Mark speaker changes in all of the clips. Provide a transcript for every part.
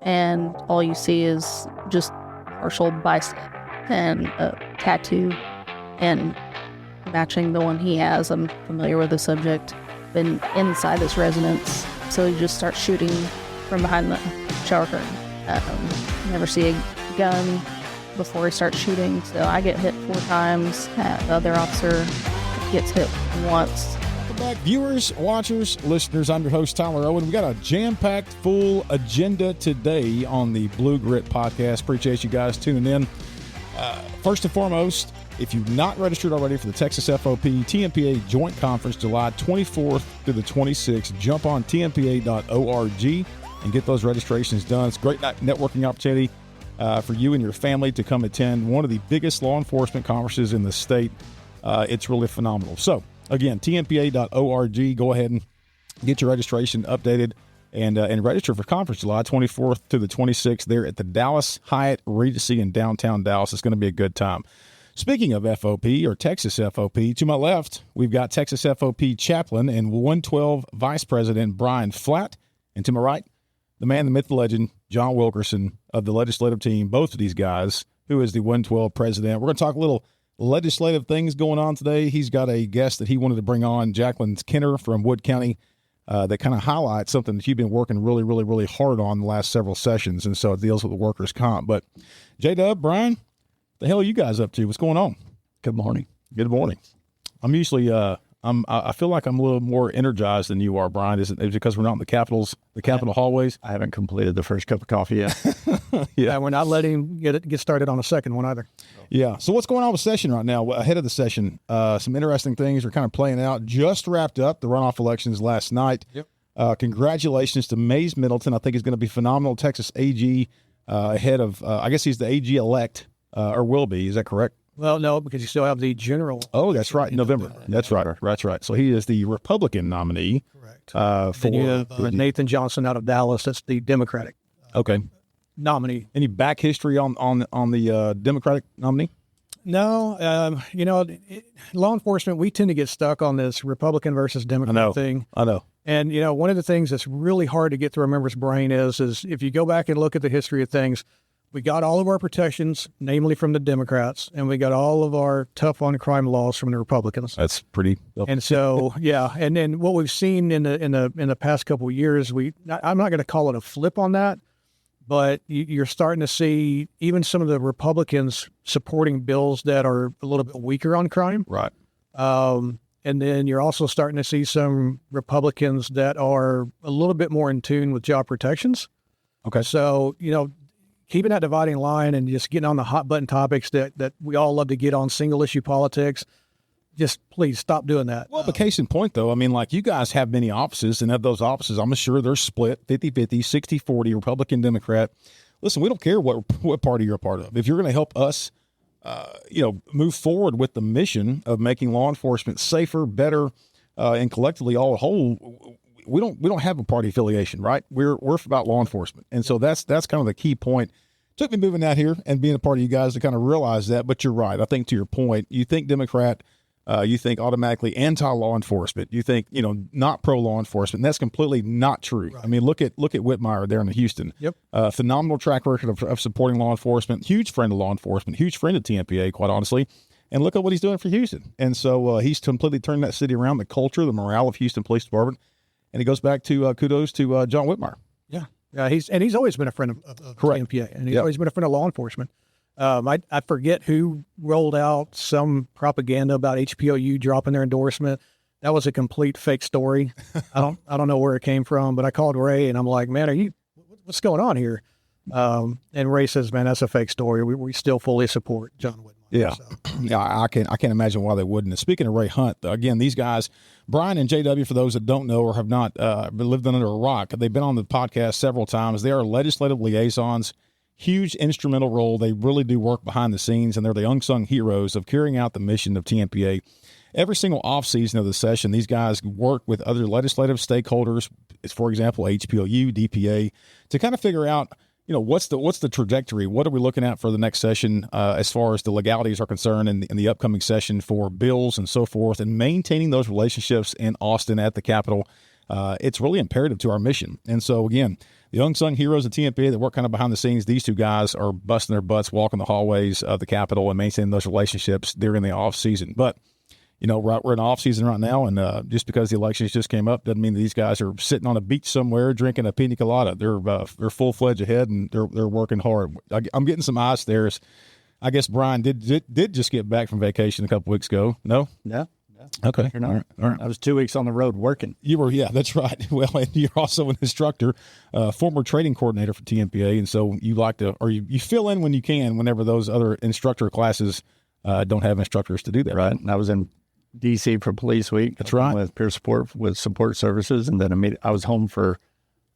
Speaker 1: and all you see is just partial bicep and a tattoo, and matching the one he has. I'm familiar with the subject. Been inside this residence, so he just starts shooting from behind the shower curtain. Never see a gun before he starts shooting, so I get hit 4 times. The other officer gets hit once.
Speaker 2: Welcome back, viewers, watchers, listeners. I'm your host, Tyler Owen. We got a jam-packed, full agenda today on the Blue Grit podcast. Appreciate you guys tuning in. First and foremost, if you've not registered already for the Texas FOP TMPA Joint Conference, July 24th through the 26th, jump on tmpa.org and get those registrations done. It's a great networking opportunity for you and your family to come attend one of the biggest law enforcement conferences in the state. It's really phenomenal. So, again, tmpa.org. Go ahead and get your registration updated and register for conference July 24th to the 26th there at the Dallas Hyatt Regency in downtown Dallas. It's going to be a good time. Speaking of FOP, or Texas FOP, to my left, we've got Texas FOP chaplain and 112 Vice President Bryan Flatt. And to my right, the man, the myth, the legend, John Wilkerson of the legislative team, both of these guys, who is the 112 president. We're going to talk a little legislative things going on today. He's got a guest that he wanted to bring on, Jaclyn Skinner from Wood County, that kind of highlights something that you've been working really, really, really hard on the last several sessions, and so it deals with the workers' comp. But J-Dub, Bryan, the hell are you guys up to? What's going on?
Speaker 3: Good morning.
Speaker 2: Good morning. I'm usually I feel like I'm a little more energized than you are, Bryan. Is it because we're not in the Capitol hallways?
Speaker 3: I haven't completed the first cup of coffee yet.
Speaker 4: Yeah, we're not letting get started on a second one either.
Speaker 2: Yeah. So what's going on with session right now? Ahead of the session, some interesting things are kind of playing out. Just wrapped up the runoff elections last night.
Speaker 4: Yep.
Speaker 2: Congratulations to Mays Middleton. I think he's going to be phenomenal. Texas AG ahead of, I guess he's the AG elect, or will be. Is that correct?
Speaker 4: Well, no, because you still have the general.
Speaker 2: Oh, that's right. November. That's right. That's right. So he is the Republican nominee.
Speaker 4: Correct.
Speaker 2: For
Speaker 4: you have Nathan Johnson out of Dallas. That's the Democratic nominee.
Speaker 2: Any back history on the Democratic nominee?
Speaker 4: No. Law enforcement, we tend to get stuck on this Republican versus Democrat thing.
Speaker 2: I know.
Speaker 4: And, one of the things that's really hard to get through a member's brain is if you go back and look at the history of things, we got all of our protections, namely from the Democrats, and we got all of our tough on crime laws from the Republicans.
Speaker 2: That's pretty.
Speaker 4: And so, yeah, and then what we've seen in the past couple of years, I'm not going to call it a flip on that, but you're starting to see even some of the Republicans supporting bills that are a little bit weaker on crime.
Speaker 2: Right.
Speaker 4: And then you're also starting to see some Republicans that are a little bit more in tune with job protections.
Speaker 2: Okay.
Speaker 4: So, keeping that dividing line and just getting on the hot button topics that we all love to get on, single issue politics, just please stop doing that.
Speaker 2: Well, the case in point, though, I mean, like you guys have many offices, and of those offices, I'm sure they're split 50-50, 60-40, Republican, Democrat. Listen, we don't care what party you're a part of. If you're going to help us, move forward with the mission of making law enforcement safer, better, and collectively all whole, we don't have a party affiliation, right? We're about law enforcement. And so that's kind of the key point. Took me moving out here and being a part of you guys to kind of realize that, but you're right. I think to your point, you think Democrat, you think automatically anti-law enforcement. You think, not pro-law enforcement. And that's completely not true. Right. I mean, look at Whitmire there in Houston.
Speaker 4: Yep.
Speaker 2: Phenomenal track record of supporting law enforcement, huge friend of law enforcement, huge friend of TMPA, quite honestly. And look at what he's doing for Houston. And so he's completely turned that city around, the culture, the morale of Houston Police Department. And it goes back to kudos to John Whitmire.
Speaker 4: Yeah, he's always been a friend of TMPA, and he's always been a friend of law enforcement. I forget who rolled out some propaganda about HPOU dropping their endorsement. That was a complete fake story. I don't know where it came from, but I called Ray and I'm like, man, what's going on here? And Ray says, man, that's a fake story. We still fully support John Whitmire.
Speaker 2: Yeah. So. Yeah, I can't imagine why they wouldn't. And speaking of Ray Hunt, again, these guys, Bryan and JW, for those that don't know or have not lived under a rock, they've been on the podcast several times. They are legislative liaisons, huge instrumental role. They really do work behind the scenes, and they're the unsung heroes of carrying out the mission of TMPA. Every single offseason of the session, these guys work with other legislative stakeholders, for example, HPOU, DPA, to kind of figure out, what's the trajectory? What are we looking at for the next session as far as the legalities are concerned in the upcoming session for bills and so forth, and maintaining those relationships in Austin at the Capitol. it's really imperative to our mission. And so, again, the unsung heroes of TMPA that work kind of behind the scenes, these two guys are busting their butts, walking the hallways of the Capitol and maintaining those relationships during the off season. But, we're in off season right now, and just because the elections just came up doesn't mean that these guys are sitting on a beach somewhere drinking a pina colada. They're full-fledged ahead, and they're working hard. I'm getting some eye stares. I guess Bryan did just get back from vacation a couple weeks ago. No?
Speaker 3: Yeah.
Speaker 2: Okay.
Speaker 3: All right. I was 2 weeks on the road working.
Speaker 2: You were, yeah, that's right. Well, and you're also an instructor, former training coordinator for TMPA, and so you like to, or you fill in when you can, whenever those other instructor classes don't have instructors to do that.
Speaker 3: Right. And I was in D.C. for Police Week.
Speaker 2: That's right.
Speaker 3: With peer support, with support services, and then I was home for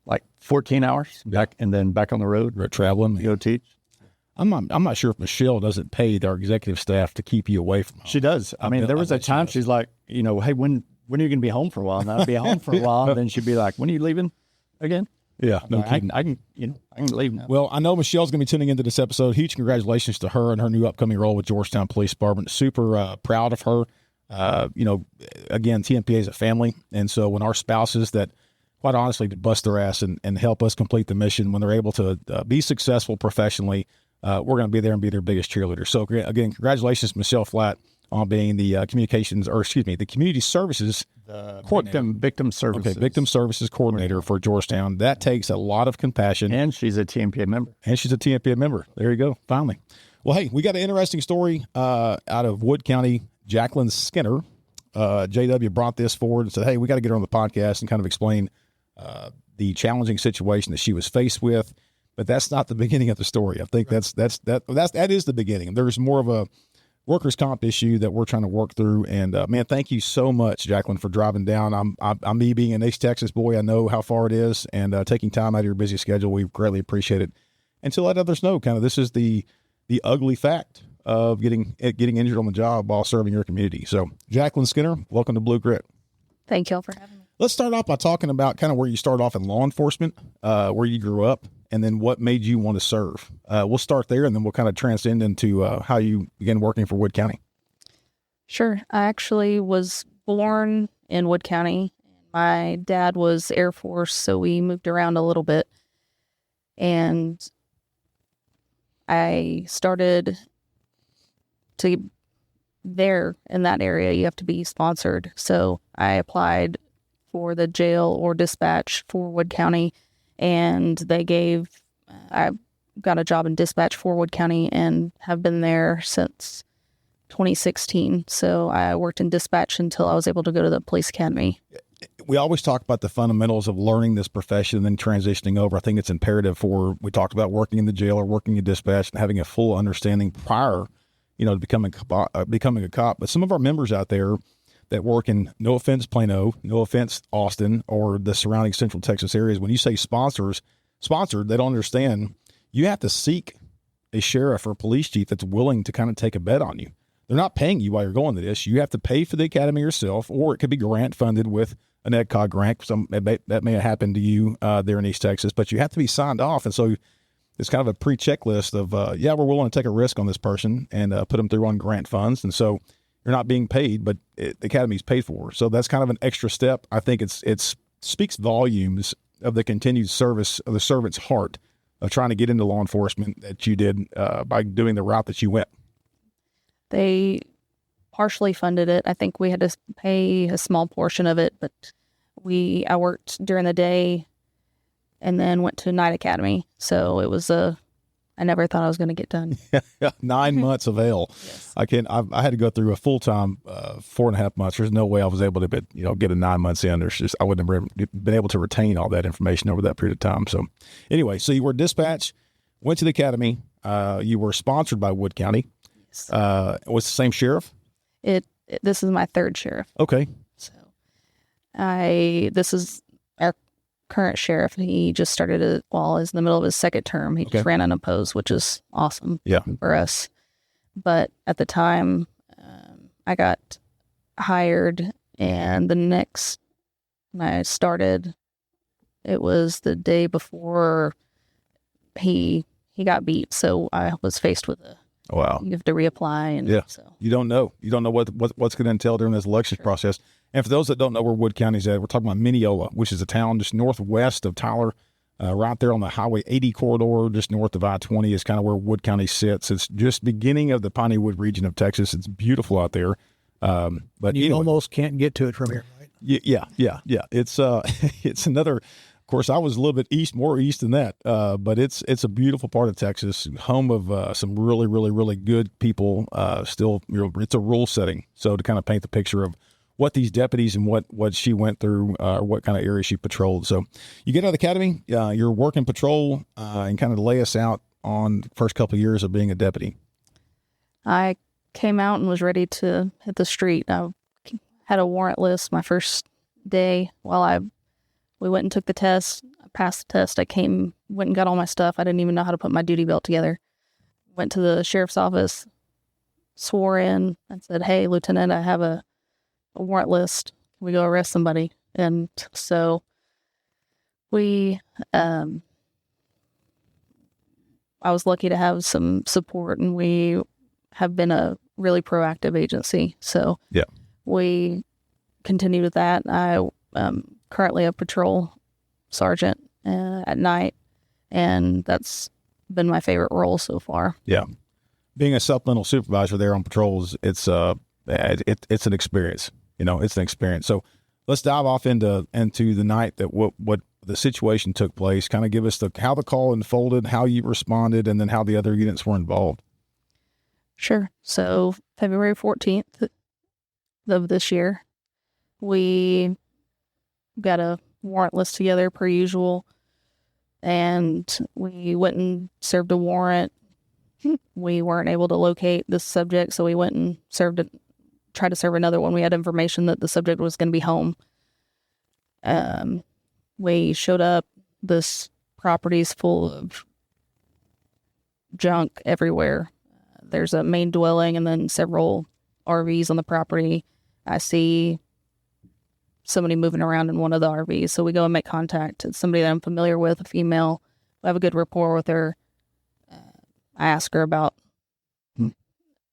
Speaker 3: like 14 hours back on the road.
Speaker 2: We're traveling.
Speaker 3: To go teach.
Speaker 2: I'm not sure if Michelle doesn't pay our executive staff to keep you away from home.
Speaker 3: She does. I mean, there was a time she's like, hey, when are you going to be home for a while? And I'd be home for a while. And then she'd be like, when are you leaving again?
Speaker 2: Yeah, no kidding.
Speaker 3: I can leave now.
Speaker 2: Well, I know Michelle's going to be tuning into this episode. Huge congratulations to her and her new upcoming role with Georgetown Police Department. Super proud of her. Again, TMPA is a family. And so when our spouses that quite honestly bust their ass and help us complete the mission, when they're able to be successful professionally, we're going to be there and be their biggest cheerleader. So again, congratulations, Michelle Flatt, on being the the community services
Speaker 3: victim services.
Speaker 2: Okay, victim services coordinator for Georgetown. That takes a lot of compassion.
Speaker 3: And she's a TMPA member.
Speaker 2: There you go. Finally. Well, hey, we got an interesting story out of Wood County. Jaclyn Skinner, JW brought this forward and said, hey, we got to get her on the podcast and kind of explain the challenging situation that she was faced with. But that's not the beginning of the story. I think that is the beginning. There's more of a workers' comp issue that we're trying to work through. And man, thank you so much, Jaclyn, for driving down. I'm me being an East Texas boy. I know how far it is, and taking time out of your busy schedule. We greatly appreciate it. And to let others know, kind of this is the ugly fact of getting injured on the job while serving your community. So, Jaclyn Skinner, welcome to Blue Grit.
Speaker 1: Thank y'all for having me.
Speaker 2: Let's start off by talking about kind of where you started off in law enforcement, where you grew up, and then what made you want to serve. We'll start there, and then we'll kind of transcend into how you began working for Wood County.
Speaker 1: Sure. I actually was born in Wood County. My dad was Air Force, so we moved around a little bit. And I started to there in that area, you have to be sponsored. So I applied for the jail or dispatch for Wood County, and I got a job in dispatch for Wood County and have been there since 2016. So I worked in dispatch until I was able to go to the police academy.
Speaker 2: We always talk about the fundamentals of learning this profession and then transitioning over. I think it's imperative we talked about working in the jail or working in dispatch and having a full understanding prior, to becoming a cop. But some of our members out there that work in, no offense, Plano, no offense, Austin, or the surrounding Central Texas areas, when you say sponsored, they don't understand. You have to seek a sheriff or police chief that's willing to kind of take a bet on you. They're not paying you while you're going to this. You have to pay for the academy yourself, or it could be grant funded with an EDCOG grant. That may have happened to you there in East Texas, but you have to be signed off. And so it's kind of a pre-checklist of, we're willing to take a risk on this person and put them through on grant funds. And so you're not being paid, but the academy's paid for. So that's kind of an extra step. I think it speaks volumes of the continued service of the servant's heart of trying to get into law enforcement that you did by doing the route that you went.
Speaker 1: They partially funded it. I think we had to pay a small portion of it, but I worked during the day and then went to night academy. So it was I never thought I was going to get done.
Speaker 2: 9 months of hell.
Speaker 1: Yes.
Speaker 2: I had to go through a full-time 4.5 months. There's no way I was able to get a 9 months in. I wouldn't have been able to retain all that information over that period of time. So anyway, so you were dispatched, went to the academy. You were sponsored by Wood County.
Speaker 1: Yes.
Speaker 2: Was the same sheriff?
Speaker 1: This is my third sheriff.
Speaker 2: Okay.
Speaker 1: So this is our current sheriff. He just started is in the middle of his second term. He just ran unopposed, which is awesome for us. But at the time, I got hired, and when I started, it was the day before he got beat. So I was faced with
Speaker 2: wow.
Speaker 1: You have to reapply, and
Speaker 2: so you don't know what's going to entail during this election process. And for those that don't know where Wood County's at, we're talking about Mineola, which is a town just northwest of Tyler, right there on the Highway 80 corridor, just north of I-20 is kind of where Wood County sits. It's just beginning of the Piney Wood region of Texas. It's beautiful out there. But
Speaker 4: You
Speaker 2: anyway,
Speaker 4: almost can't get to it from here, right?
Speaker 2: yeah. It's it's another. Of course, I was a little bit more east than that. But it's a beautiful part of Texas, home of some really, really, really good people. Still, it's a rural setting. So to kind of paint the picture of what these deputies and what she went through, what kind of area she patrolled. So you get out of the academy, you're working patrol, and kind of lay us out on the first couple of years of being a deputy.
Speaker 1: I came out and was ready to hit the street. I had a warrant list my first day we went and took the test. I passed the test. I went and got all my stuff. I didn't even know how to put my duty belt together. Went to the sheriff's office, swore in, and said, "Hey, Lieutenant, I have a warrant list. Can we go arrest somebody?" And so I was lucky to have some support, and we have been a really proactive agency. So
Speaker 2: yeah,
Speaker 1: we continued with that. I currently a patrol sergeant at night, and that's been my favorite role so far.
Speaker 2: Yeah, being a supplemental supervisor there on patrols, it's an experience. It's an experience. So let's dive off into the night that what the situation took place. Kind of give us how the call unfolded, how you responded, and then how the other units were involved.
Speaker 1: Sure. So February 14th of this year, we got a warrant list together per usual, and we went and served a warrant. We weren't able to locate this subject, so we went and tried to serve another one. We had information that the subject was going to be home. We showed up. This property's full of junk everywhere. There's a main dwelling and then several RVs on the property. I see somebody moving around in one of the RVs, so we go and make contact. It's somebody that I'm familiar with, a female. We have a good rapport with her. I ask her about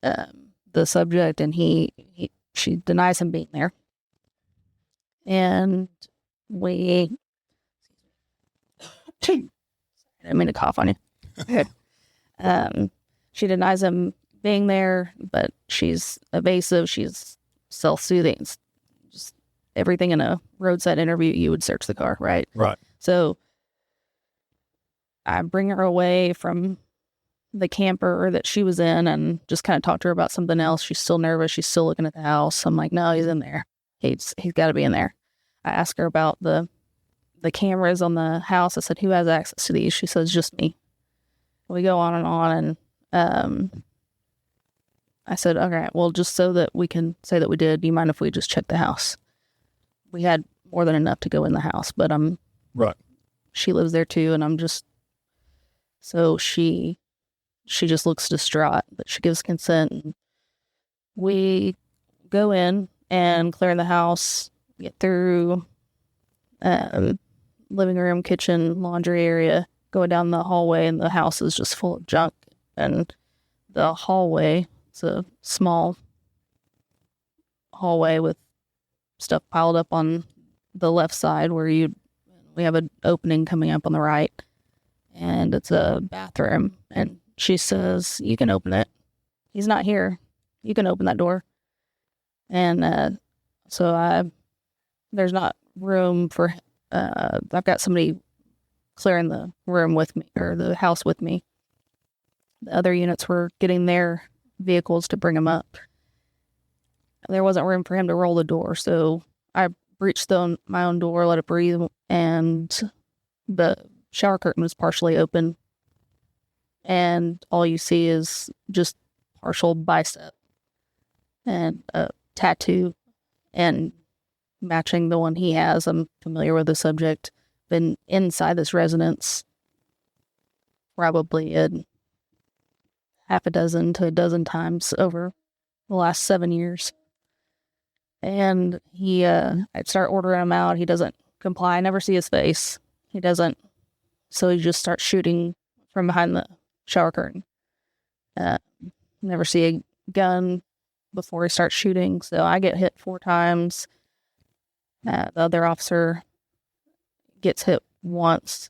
Speaker 1: the subject, and she denies him being there. And I didn't mean to cough on you. She denies him being there, but she's evasive. She's self-soothing. It's just everything in a roadside interview, you would search the car, right?
Speaker 2: Right.
Speaker 1: So I bring her away from the camper that she was in and just kind of talk to her about something else. She's still nervous. She's still looking at the house. I'm like, no, he's in there. He's got to be in there. I ask her about the cameras on the house. I said, who has access to these? She says, just me. We go on, and I said, okay, well, just so that we can say that we did, do you mind if we just check the house? We had more than enough to go in the house, but
Speaker 2: right.
Speaker 1: She lives there too, and I'm just, so she just looks distraught, but she gives consent. And we go in and clear the house, get through living room, kitchen, laundry area, going down the hallway, and the house is just full of junk. And the hallway, it's a small hallway with stuff piled up on the left side where we have an opening coming up on the right, and it's a bathroom. And she says, you can open it. He's not here. You can open that door. And so there's not room for, I've got somebody clearing the room with me, or the house with me. The other units were getting their vehicles to bring him up. There wasn't room for him to roll the door, so I breached my own door, let it breathe, and the shower curtain was partially open, and all you see is just partial bicep and a tattoo, and matching the one he has. I'm familiar with the subject. Been inside this residence probably half a dozen to a dozen times over the last 7 years. And I'd start ordering him out. He doesn't comply. I never see his face. He doesn't. So he just starts shooting from behind the shower curtain. Never see a gun before he starts shooting. So I get hit 4 times. The other officer gets hit once.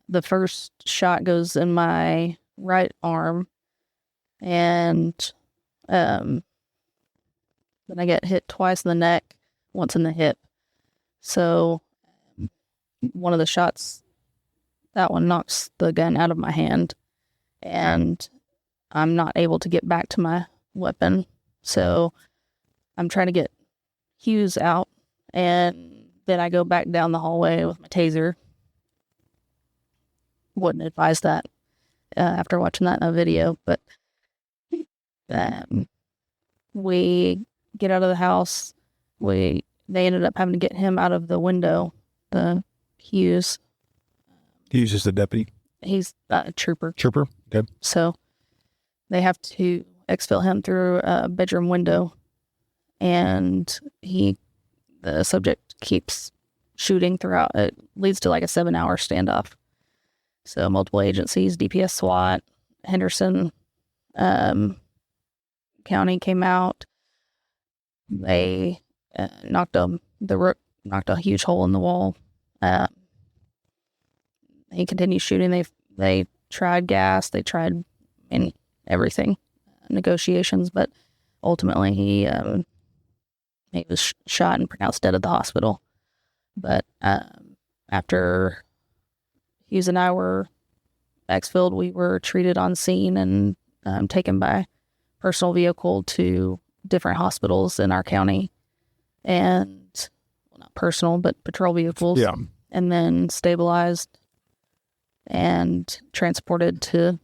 Speaker 1: The first shot goes in my right arm, and then I get hit twice in the neck, once in the hip. So one of the shots, that one knocks the gun out of my hand, and I'm not able to get back to my weapon. So I'm trying to get Hughes out, and then I go back down the hallway with my taser. Wouldn't advise that after watching that in a video, but we get out of the house. They ended up having to get him out of the window, the Hughes.
Speaker 2: Hughes is the deputy?
Speaker 1: He's a trooper.
Speaker 2: Trooper? Okay.
Speaker 1: So they have to exfil him through a bedroom window, and the subject keeps shooting throughout. It leads to like a 7-hour standoff. So multiple agencies, DPS, SWAT, Henderson County came out. They knocked a huge hole in the wall. He continued shooting. They tried gas. They tried everything, negotiations, but ultimately he was shot and pronounced dead at the hospital. But after Hughes and I were exfilled, we were treated on scene and taken by personal vehicle to different hospitals in our county, and not personal, but patrol vehicles.
Speaker 2: Yeah.
Speaker 1: And then stabilized and transported to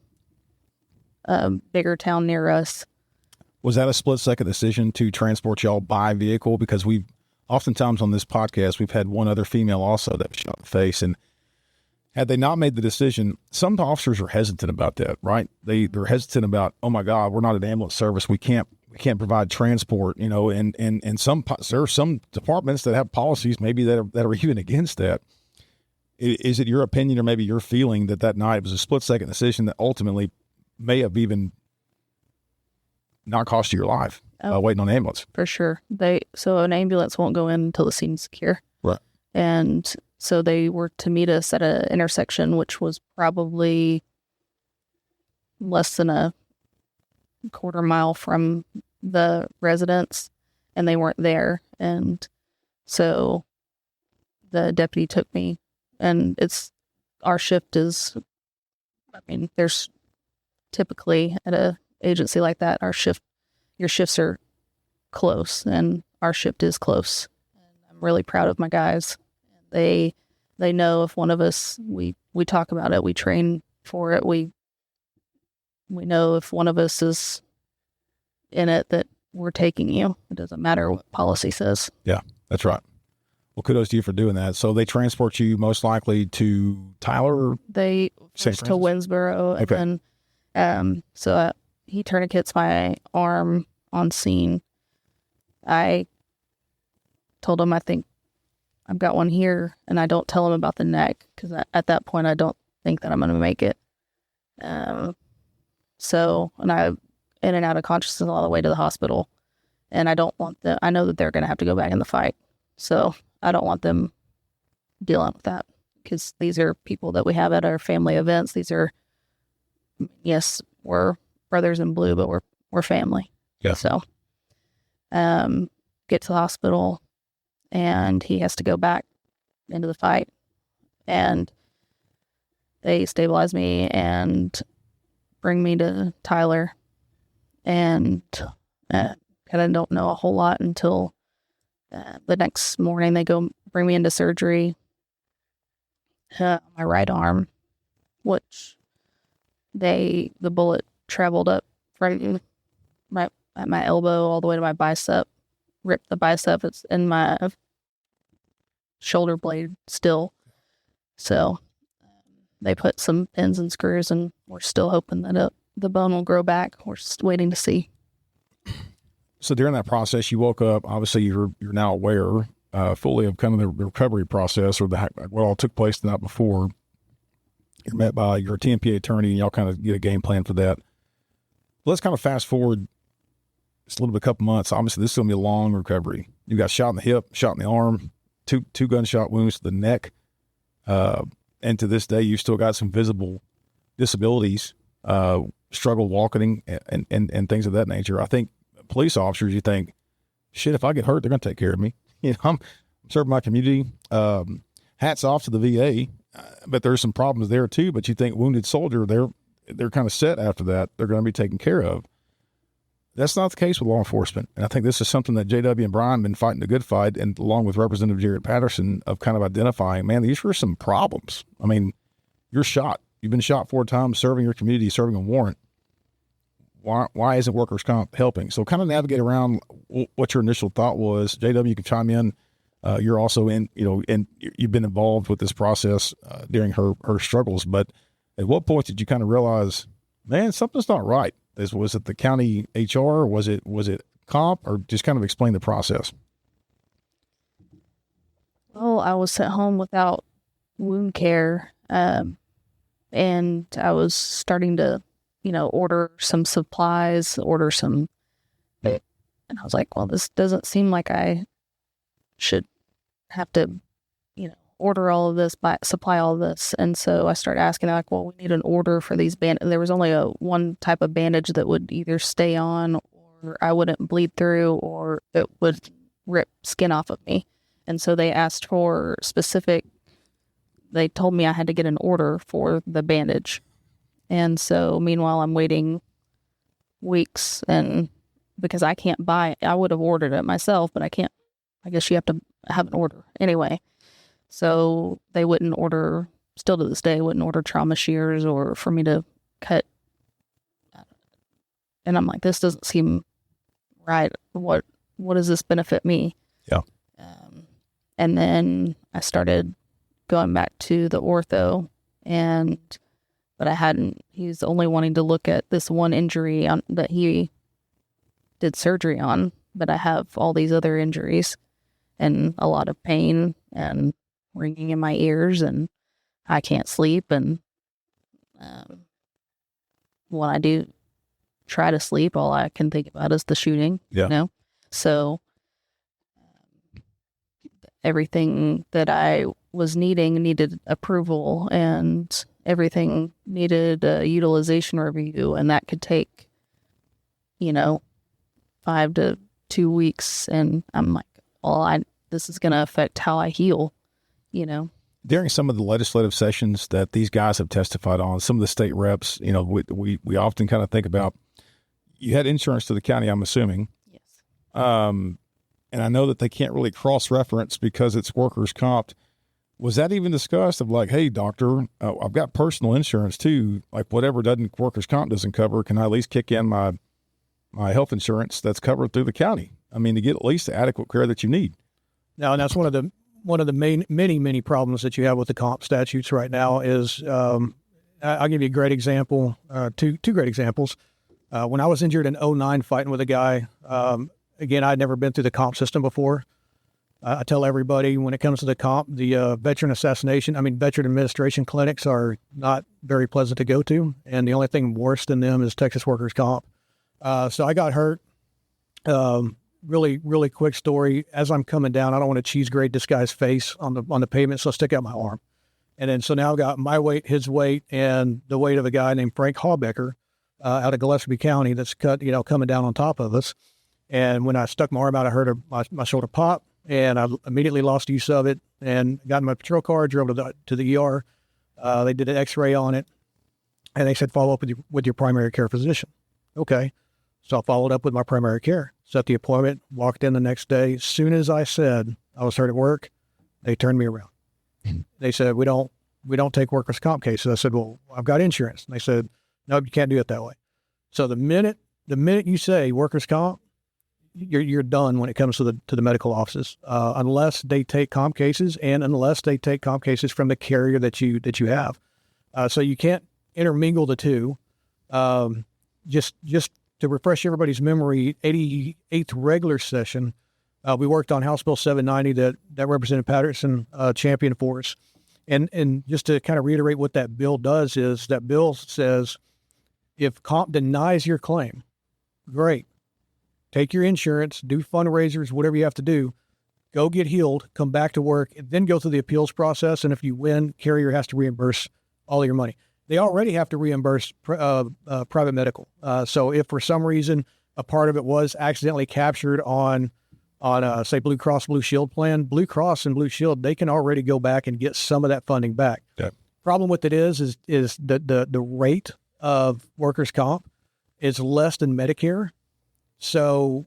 Speaker 1: a bigger town near us.
Speaker 2: Was that a split-second decision to transport y'all by vehicle? Because we've oftentimes on this podcast, we've had one other female also that was shot in the face, and had they not made the decision, some officers are hesitant about that, right? They're hesitant about, oh my God, we're not an ambulance service. We can't provide transport, and there are some departments that have policies maybe that are even against that. Is it your opinion or maybe your feeling that night was a split-second decision that ultimately may have even not cost you your life by waiting on an ambulance?
Speaker 1: For sure. So an ambulance won't go in until the scene's secure.
Speaker 2: Right.
Speaker 1: And so they were to meet us at an intersection, which was probably less than a quarter mile from the residence, and they weren't there. And so the deputy took me, and our shift is, there's typically at a agency like that, your shifts are close, and our shift is close. And I'm really proud of my guys. They know if one of us, we talk about it, we train for it, we know if one of us is in it that we're taking you. It doesn't matter what policy says.
Speaker 2: Yeah, that's right. Well, kudos to you for doing that. So they transport you most likely to Tyler?
Speaker 1: First to Winsboro.
Speaker 2: Okay.
Speaker 1: And then, he tourniquets my arm on scene. I told him, I think I've got one here, and I don't tell him about the neck because at that point I don't think that I'm going to make it. And I in and out of consciousness all the way to the hospital, and I don't want I know that they're going to have to go back in the fight, so I don't want them dealing with that, because these are people that we have at our family events. These are, yes, we're brothers in blue, but we're family.
Speaker 2: Yeah.
Speaker 1: So, get to the hospital, and he has to go back into the fight, and they stabilize me and bring me to Tyler, and kind of don't know a whole lot until the next morning. They go bring me into surgery, my right arm, which the bullet traveled up right at my elbow all the way to my bicep, ripped the bicep. It's in my shoulder blade still. So they put some pins and screws, and we're still hoping that the bone will grow back. We're just waiting to see.
Speaker 2: So during that process, you woke up. Obviously, you're now aware fully of kind of the recovery process, or what all took place the night before. You're met by your TMPA attorney, and y'all kind of get a game plan for that. Let's kind of fast forward it's a little bit, a couple months. Obviously, this is going to be a long recovery. You got shot in the hip, shot in the arm, two gunshot wounds to the neck. And to this day, you've still got some visible disabilities, struggle walking and things of that nature. I think police officers, you think, shit, if I get hurt, they're going to take care of me. I'm serving my community. Hats off to the VA, but there's some problems there too. But you think wounded soldier, they're kind of set after that. They're going to be taken care of. That's not the case with law enforcement. And I think this is something that JW and Bryan have been fighting a good fight, and along with Representative Jared Patterson, of kind of identifying, man, these were some problems. I mean, you're shot. You've been shot 4 times, serving your community, serving a warrant. Why isn't workers' comp helping? So kind of navigate around what your initial thought was. JW, you can chime in. You're also and you've been involved with this process during her struggles. But at what point did you kind of realize, man, something's not right? Was it the county HR? Was it comp? Or just kind of explain the process?
Speaker 1: Well, I was sent home without wound care, and I was starting to, order some supplies, and I was like, well, this doesn't seem like I should have to, order all of this, supply all of this. And so I started asking, like, well, we need an order for these there was only one type of bandage that would either stay on, or I wouldn't bleed through, or it would rip skin off of me. And so they asked for they told me I had to get an order for the bandage. And so meanwhile, I'm waiting weeks, and because I can't buy it, I would have ordered it myself, but I can't. I guess you have to have an order anyway. So they wouldn't order, still to this day, wouldn't order trauma shears or for me to cut. And I'm like, this doesn't seem right. What does this benefit me?
Speaker 2: Yeah.
Speaker 1: And then I started going back to the ortho, but he's only wanting to look at this one injury that he did surgery on, but I have all these other injuries and a lot of pain and ringing in my ears, and I can't sleep. And when I do try to sleep, all I can think about is the shooting.
Speaker 2: Yeah.
Speaker 1: So everything that I was needed approval, and everything needed a utilization review, and that could take 5 to 2 weeks. And I'm like, this is going to affect how I heal,
Speaker 2: During some of the legislative sessions that these guys have testified on, some of the state reps, we often kind of think about, you had insurance to the county, I'm assuming.
Speaker 1: Yes.
Speaker 2: And I know that they can't really cross-reference because it's workers' comp. Was that even discussed of like, hey, doctor, I've got personal insurance too. Like whatever workers' comp doesn't cover, can I at least kick in my health insurance that's covered through the county? I mean, to get at least the adequate care that you need. No,
Speaker 4: and that's one of the many problems that you have with the comp statutes right now is, I'll give you a great example, two great examples. When I was injured in 2009 fighting with a guy, again, I'd never been through the comp system before. I tell everybody when it comes to the comp, the veteran administration clinics are not very pleasant to go to. And the only thing worse than them is Texas workers' comp. So I got hurt. Really, really quick story. As I'm coming down, I don't want to cheese grate this guy's face on the pavement, so I stick out my arm. And then so now I've got my weight, his weight, and the weight of a guy named Frank Hawbecker out of Gillespie County that's coming down on top of us. And when I stuck my arm out, I heard my shoulder pop, and I immediately lost use of it and got in my patrol car, drove to the ER. They did an x-ray on it, and they said, follow up with your primary care physician. Okay. So I followed up with my primary care, set the appointment, walked in the next day. As soon as I said I was hurt at work, they turned me around. They said, we don't take workers' comp cases. I said, well, I've got insurance. And they said, no, you can't do it that way. So the minute you say workers' comp, you're done when it comes to the medical offices, unless they take comp cases, and unless they take comp cases from the carrier that you have. So you can't intermingle the two. Just to refresh everybody's memory, 88th regular session, we worked on House Bill 790 that Representative Patterson championed for us. And just to kind of reiterate what that bill does is that bill says if comp denies your claim, great. take your insurance, do fundraisers, whatever you have to do, go get healed, come back to work, and then go through the appeals process. And if you win, carrier has to reimburse all of your money. They already have to reimburse private medical. So if for some reason a part of it was accidentally captured on say Blue Cross Blue Shield plan, Blue Cross and Blue Shield, they can already go back and get some of that funding back.
Speaker 2: Okay.
Speaker 4: Problem with it is the rate of workers' comp is less than Medicare. So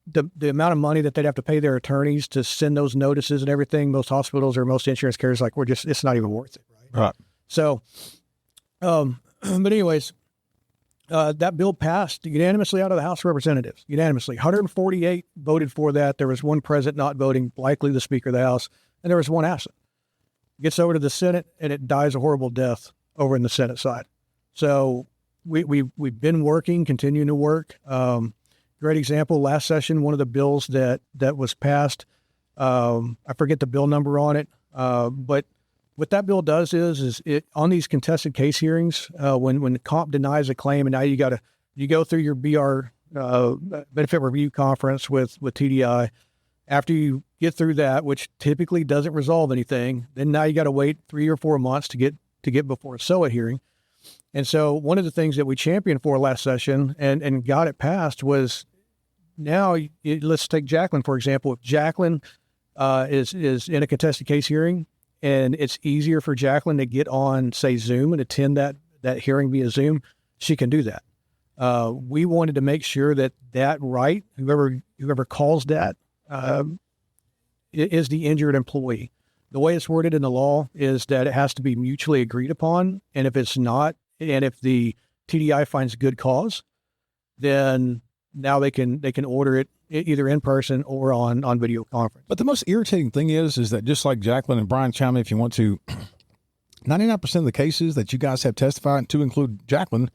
Speaker 4: the amount of money that they'd have to pay their attorneys to send those notices and everything, most hospitals or most insurance carriers like, it's not even worth it.
Speaker 2: Right.
Speaker 4: So, but anyways, that bill passed unanimously out of the House of Representatives, unanimously. 148 voted for that. There was one present not voting, likely the Speaker of the House, and there was one absent. Gets over to the Senate, and it dies a horrible death over in the Senate side. So we've been working, continuing to work. Great example, last session, one of the bills that was passed, I forget the bill number on it, but what that bill does is it on these contested case hearings, when the comp denies a claim, and now you go through your BR benefit review conference with TDI. After you get through that, which typically doesn't resolve anything, then now you got to wait 3 or 4 months to get before a SOA hearing. And so one of the things that we championed for last session and got it passed was now let's take Jaclyn, for example. If Jaclyn is in a contested case hearing and it's easier for Jaclyn to get on, say, Zoom and attend that hearing via Zoom, she can do that. We wanted to make sure that right, whoever calls that is the injured employee. The way it's worded in the law is that it has to be mutually agreed upon. And if it's not, and if the TDI finds good cause, then now they can order it either in person or on video conference.
Speaker 2: But the most irritating thing is that just like Jaclyn and Bryan, chime in if you want to, 99% of the cases that you guys have testified, to include Jaclyn,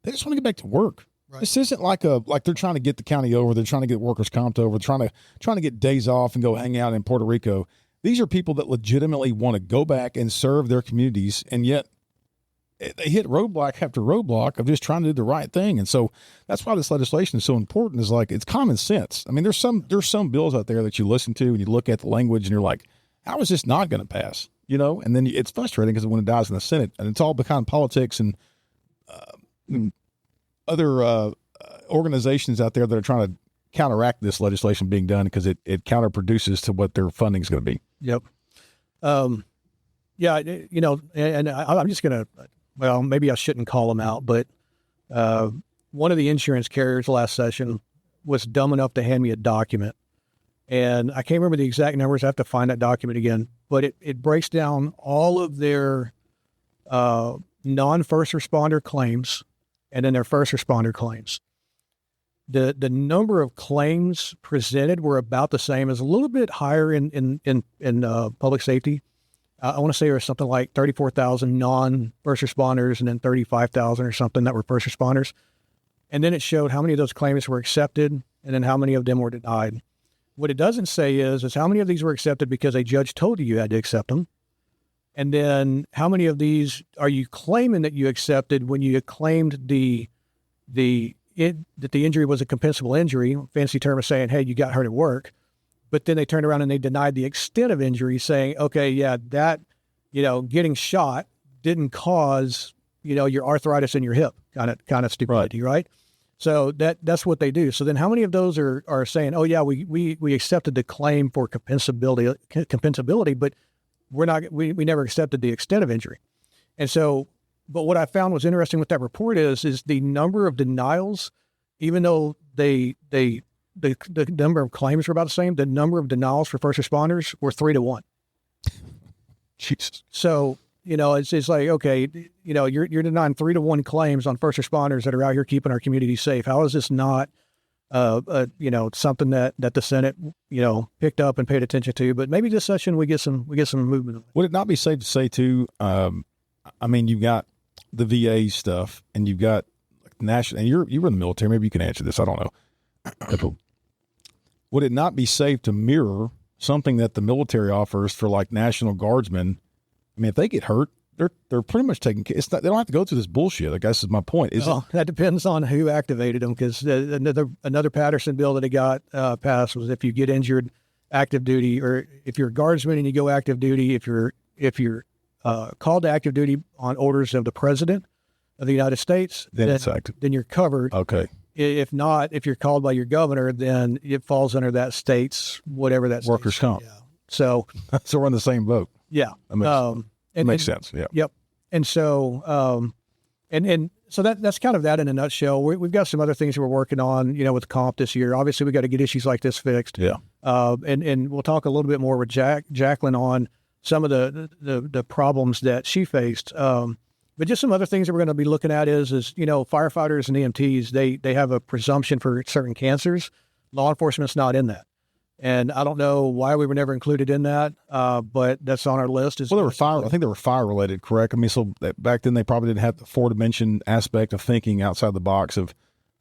Speaker 2: they just want to get back to work. Right. This isn't like they're trying to get the county over. They're trying to get workers' comp over, trying to get days off and go hang out in Puerto Rico. These are people that legitimately want to go back and serve their communities, and yet they hit roadblock after roadblock of just trying to do the right thing. And so that's why this legislation is so important. Is like, it's common sense. I mean, there's some bills out there that you listen to and you look at the language and you're like, how is this not going to pass? You know, and then it's frustrating because when it dies in the Senate, and it's all behind politics and other organizations out there that are trying to counteract this legislation being done because it counterproduces to what their funding is going to be.
Speaker 4: Yep. Yeah, you know, and I'm just going to, well, maybe I shouldn't call them out, but one of the insurance carriers last session was dumb enough to hand me a document. And I can't remember the exact numbers. I have to find that document again. But it breaks down all of their non-first responder claims and then their first responder claims. The number of claims presented were about the same, as a little bit higher in public safety. I want to say there was something like 34,000 non-first responders and then 35,000 or something that were first responders. And then it showed how many of those claims were accepted and then how many of them were denied. What it doesn't say is how many of these were accepted because a judge told you had to accept them. And then how many of these are you claiming that you accepted when you claimed that the injury was a compensable injury, fancy term of saying, hey, you got hurt at work. But then they turned around and they denied the extent of injury, saying, okay, yeah, that, getting shot didn't cause, your arthritis in your hip kind of stupidity, right? So that's what they do. So then how many of those are saying, oh yeah, we accepted the claim for compensability, but we never accepted the extent of injury. And so, but what I found was interesting with that report is the number of denials, even though the number of claims were about the same, the number of denials for first responders were 3-1.
Speaker 2: Jesus.
Speaker 4: So, it's like, okay, you're denying 3-1 claims on first responders that are out here keeping our community safe. How is this not, something that the Senate, picked up and paid attention to? But maybe this session we get some movement on it.
Speaker 2: Would it not be safe to say too? You've got the VA stuff, and you've got national, and you were in the military. Maybe you can answer this. I don't know. Would it not be safe to mirror something that the military offers for like National Guardsmen? I mean, if they get hurt, they're pretty much taking care. It's not, they don't have to go through this bullshit. I guess is my point.
Speaker 4: That depends on who activated them, because another Patterson bill that he got passed was if you get injured active duty, or if you're a guardsman and you go active duty, if you're called to active duty on orders of the president of the United States, then you're covered.
Speaker 2: Okay.
Speaker 4: If not, if you're called by your governor, then it falls under that state's whatever that
Speaker 2: workers' comp.
Speaker 4: Yeah. So
Speaker 2: we're in the same boat.
Speaker 4: Yeah.
Speaker 2: That makes sense. Yeah.
Speaker 4: Yep. And so, and so that's kind of that in a nutshell. We've got some other things that we're working on, with comp this year. Obviously, we got to get issues like this fixed.
Speaker 2: Yeah.
Speaker 4: And we'll talk a little bit more with Jaclyn on some of the problems that she faced. But just some other things that we're going to be looking at is firefighters and EMTs, they have a presumption for certain cancers. Law enforcement's not in that. And I don't know why we were never included in that, but that's on our list.
Speaker 2: They were fire. I think they were fire related, correct? I mean, so back then they probably didn't have the 4-dimension aspect of thinking outside the box of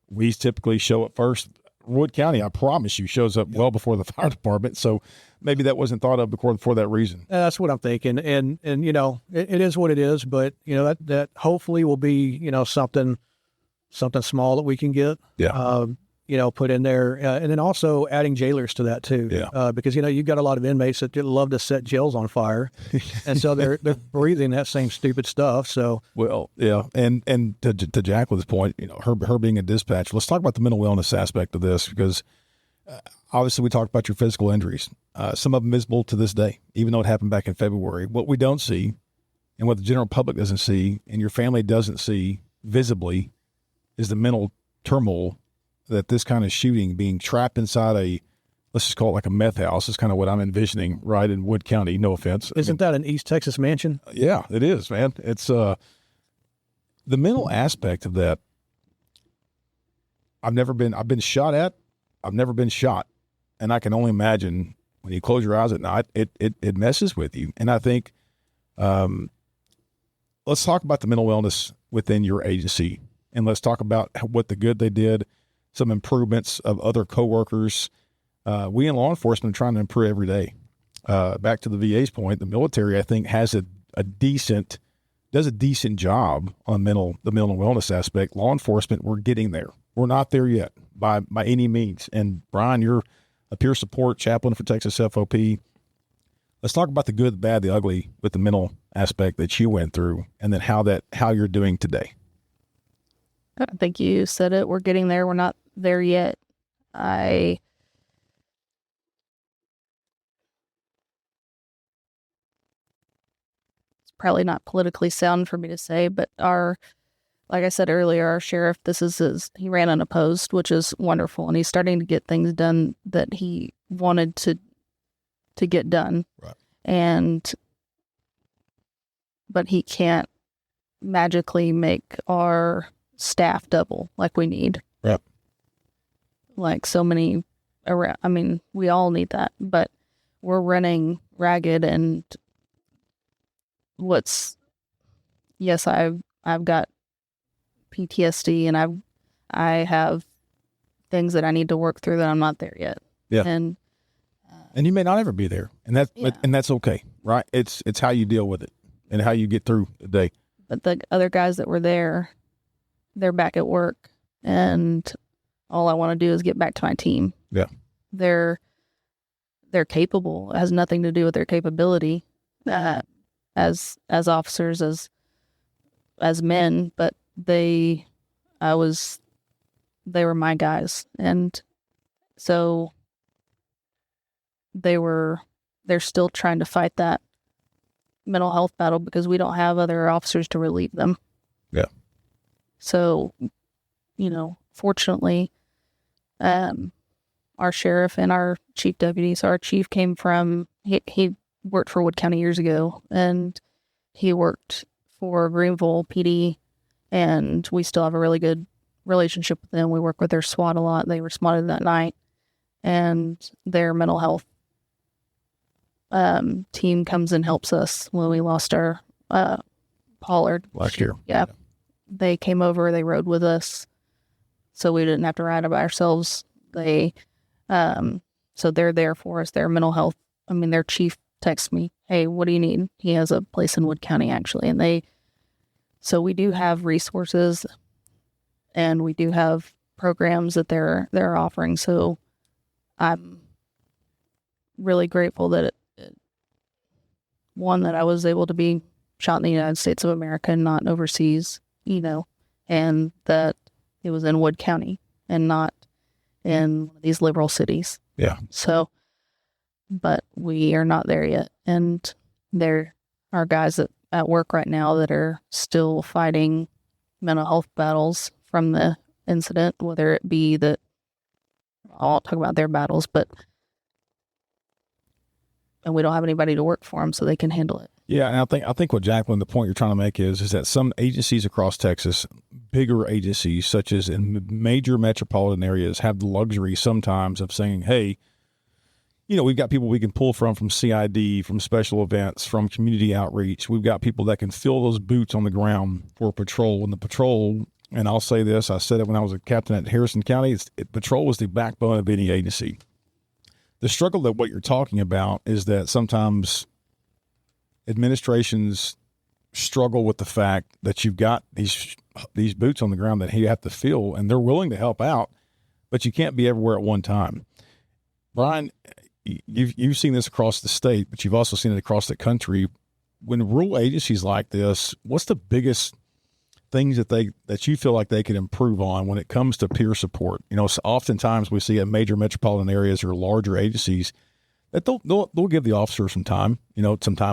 Speaker 2: we typically show up first. Wood County, I promise you, shows up well before the fire department. So maybe that wasn't thought of for that reason.
Speaker 4: That's what I'm thinking. And it is what it is, but that hopefully will be, something small that we can get.
Speaker 2: Yeah.
Speaker 4: Put in there. And then also adding jailers to that too.
Speaker 2: Yeah.
Speaker 4: Because, you've got a lot of inmates that love to set jails on fire. And so they're breathing that same stupid stuff. So,
Speaker 2: well, yeah. And to Jaclyn's point, her being a dispatch, let's talk about the mental wellness aspect of this, because obviously we talked about your physical injuries. Some of them visible to this day, even though it happened back in February. What we don't see and what the general public doesn't see and your family doesn't see visibly is the mental turmoil that this kind of shooting, being trapped inside let's just call it like a meth house, is kind of what I'm envisioning, right, in Wood County. No offense.
Speaker 4: Isn't that an East Texas mansion?
Speaker 2: Yeah, it is, man. It's the mental aspect of that. I've been shot at. I've never been shot. And I can only imagine when you close your eyes at night, it messes with you. And I think, let's talk about the mental wellness within your agency, and let's talk about what the good they did, some improvements of other coworkers. We in law enforcement are trying to improve every day. Back to the VA's point, the military, I think, has a decent job on the mental wellness aspect. Law enforcement, we're getting there. We're not there yet by any means. And Bryan, you're a peer support chaplain for Texas FOP. Let's talk about the good, the bad, the ugly with the mental aspect that you went through, and then how you're doing today.
Speaker 1: I think you said it. We're getting there. We're not there yet. It's probably not politically sound for me to say, but like I said earlier, our sheriff, he ran unopposed, which is wonderful. And he's starting to get things done that he wanted to get done.
Speaker 2: Right.
Speaker 1: But he can't magically make our staff double like we need.
Speaker 2: Yep.
Speaker 1: Like so many around. I mean, we all need that, but we're running ragged. And I've got PTSD, and I have things that I need to work through that I'm not there yet.
Speaker 2: Yeah.
Speaker 1: And
Speaker 2: you may not ever be there, and that's okay, right? It's how you deal with it and how you get through the day.
Speaker 1: But the other guys that were there, they're back at work, and all I want to do is get back to my team.
Speaker 2: Yeah.
Speaker 1: They're capable. It has nothing to do with their capability as officers, as men, but they were my guys. And so they're still trying to fight that mental health battle because we don't have other officers to relieve them.
Speaker 2: Yeah.
Speaker 1: So, fortunately, our sheriff and our chief deputy, so our chief came from, he worked for Wood County years ago, and he worked for Greenville PD, and we still have a really good relationship with them. We work with their SWAT a lot. They were SWATted that night, and their mental health team comes and helps us when we lost our Pollard
Speaker 2: last year.
Speaker 1: Yeah. They came over, they rode with us, so we didn't have to ride by ourselves. So they're there for us. Their mental health, their chief text me, hey, what do you need? He has a place in Wood County, actually. So we do have resources and we do have programs that they're offering. So I'm really grateful that that I was able to be shot in the United States of America and not overseas, and that it was in Wood County and not in one of these liberal cities.
Speaker 2: Yeah.
Speaker 1: So, but we are not there yet. And there are guys at work right now that are still fighting mental health battles from the incident, whether it be that I'll talk about their battles, and we don't have anybody to work for them so they can handle it.
Speaker 2: Yeah, and I think what Jaclyn, the point you're trying to make is that some agencies across Texas, bigger agencies such as in major metropolitan areas, have the luxury sometimes of saying, hey, we've got people we can pull from CID, from special events, from community outreach. We've got people that can fill those boots on the ground for patrol. And the patrol, and I'll say this, I said it when I was a captain at Harrison County, patrol was the backbone of any agency. The struggle that what you're talking about is that sometimes administrations struggle with the fact that you've got these boots on the ground that you have to fill, and they're willing to help out, but you can't be everywhere at one time. Bryan, you've seen this across the state, but you've also seen it across the country. When rural agencies like this, what's the biggest things that you feel like they could improve on when it comes to peer support? So oftentimes we see at major metropolitan areas or larger agencies that they'll give the officer some time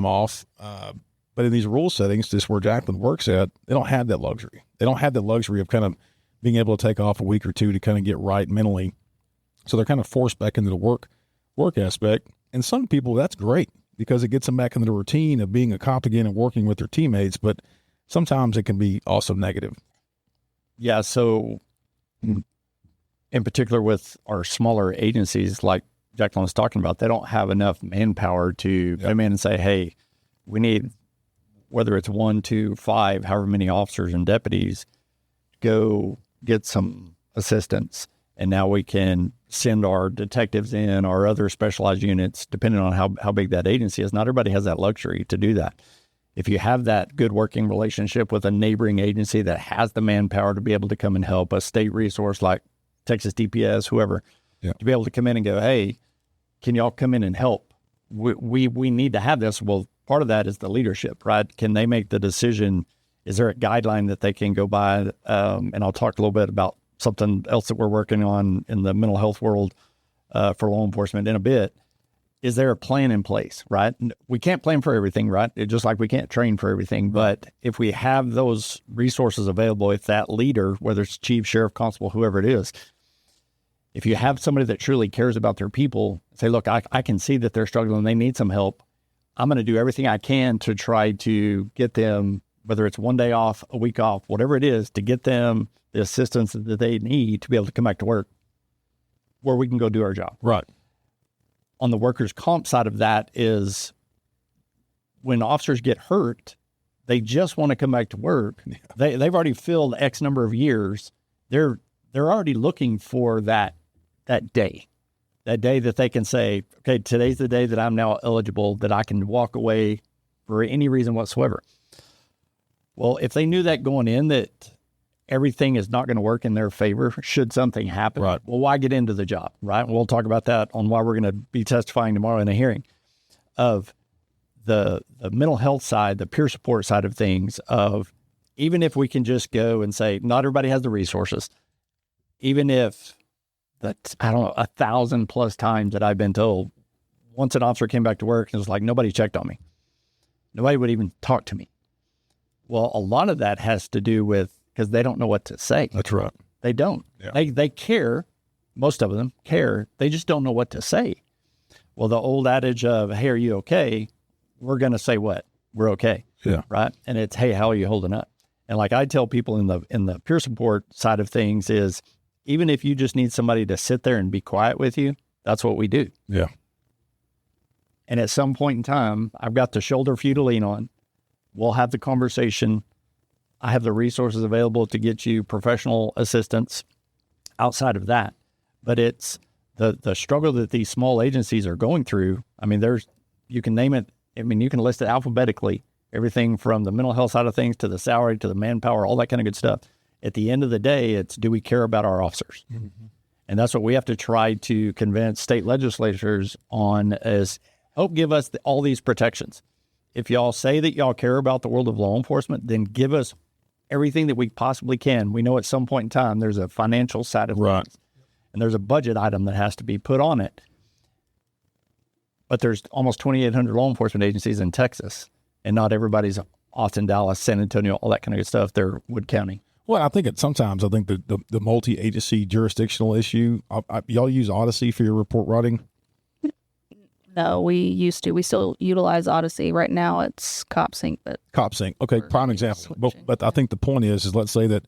Speaker 2: off. But in these rural settings, just where Jaclyn works at, they don't have that luxury. They don't have that luxury of kind of being able to take off a week or two to kind of get right mentally. So they're kind of forced back into the work aspect. And some people, that's great because it gets them back into the routine of being a cop again and working with their teammates. But sometimes it can be also negative.
Speaker 3: Yeah. So in particular with our smaller agencies, like Jaclyn was talking about, they don't have enough manpower to come in and say, hey, we need, whether it's 1, 2, 5, however many officers and deputies, go get some assistance. And now we can send our detectives in, our other specialized units, depending on how big that agency is. Not everybody has that luxury to do that. If you have that good working relationship with a neighboring agency that has the manpower to be able to come and help, a state resource like Texas DPS, whoever, to be able to come in and go, hey, can y'all come in and help? We need to have this. Well, part of that is the leadership, right? Can they make the decision? Is there a guideline that they can go by? And I'll talk a little bit about something else that we're working on in the mental health world for law enforcement in a bit. Is there a plan in place, right? We can't plan for everything, right? It's just like we can't train for everything. But if we have those resources available, if that leader, whether it's chief, sheriff, constable, whoever it is, if you have somebody that truly cares about their people, say, look, I can see that they're struggling, they need some help. I'm going to do everything I can to try to get them, whether it's 1 day off, a week off, whatever it is, to get them the assistance that they need to be able to come back to work where we can go do our job.
Speaker 2: Right.
Speaker 3: On the workers' comp side of that is when officers get hurt, they just want to come back to work. Yeah. They've already filled X number of years. They're already looking for that day that they can say, okay, today's the day that I'm now eligible, that I can walk away for any reason whatsoever. Well, if they knew that going in, that everything is not going to work in their favor should something happen,
Speaker 2: right,
Speaker 3: well, why get into the job, right? We'll talk about that on why we're going to be testifying tomorrow in a hearing of the mental health side, the peer support side of things, of even if we can just go and say, not everybody has the resources, even if that's, 1,000+ times that I've been told, once an officer came back to work and it was like, nobody checked on me. Nobody would even talk to me. Well, a lot of that has to do with, because they don't know what to say.
Speaker 2: That's right.
Speaker 3: They don't. Yeah. They care. Most of them care. They just don't know what to say. Well, the old adage of, hey, are you okay? We're going to say what? We're okay.
Speaker 2: Yeah.
Speaker 3: Right. And it's, hey, how are you holding up? And like I tell people in the peer support side of things is, even if you just need somebody to sit there and be quiet with you, that's what we do.
Speaker 2: Yeah.
Speaker 3: And at some point in time, I've got the shoulder for you to lean on. We'll have the conversation. I have the resources available to get you professional assistance outside of that. But it's the struggle that these small agencies are going through. I mean, there's you can name it. I mean, you can list it alphabetically, everything from the mental health side of things to the salary to the manpower, all that kind of good stuff. At the end of the day, it's, do we care about our officers? Mm-hmm. And that's what we have to try to convince state legislatures on, is help give us all these protections. If y'all say that y'all care about the world of law enforcement, then give us everything that we possibly can. We know at some point in time there's a financial side of things, and there's a budget item that has to be put on it. But there's almost 2,800 law enforcement agencies in Texas, and not everybody's Austin, Dallas, San Antonio, all that kind of good stuff. They're Wood County.
Speaker 2: Well, I think sometimes the multi-agency jurisdictional issue, y'all use Odyssey for your report writing?
Speaker 1: No, we used to. We still utilize Odyssey. Right now it's CopSync.
Speaker 2: CopSync. Okay, prime example. But I think the point is let's say that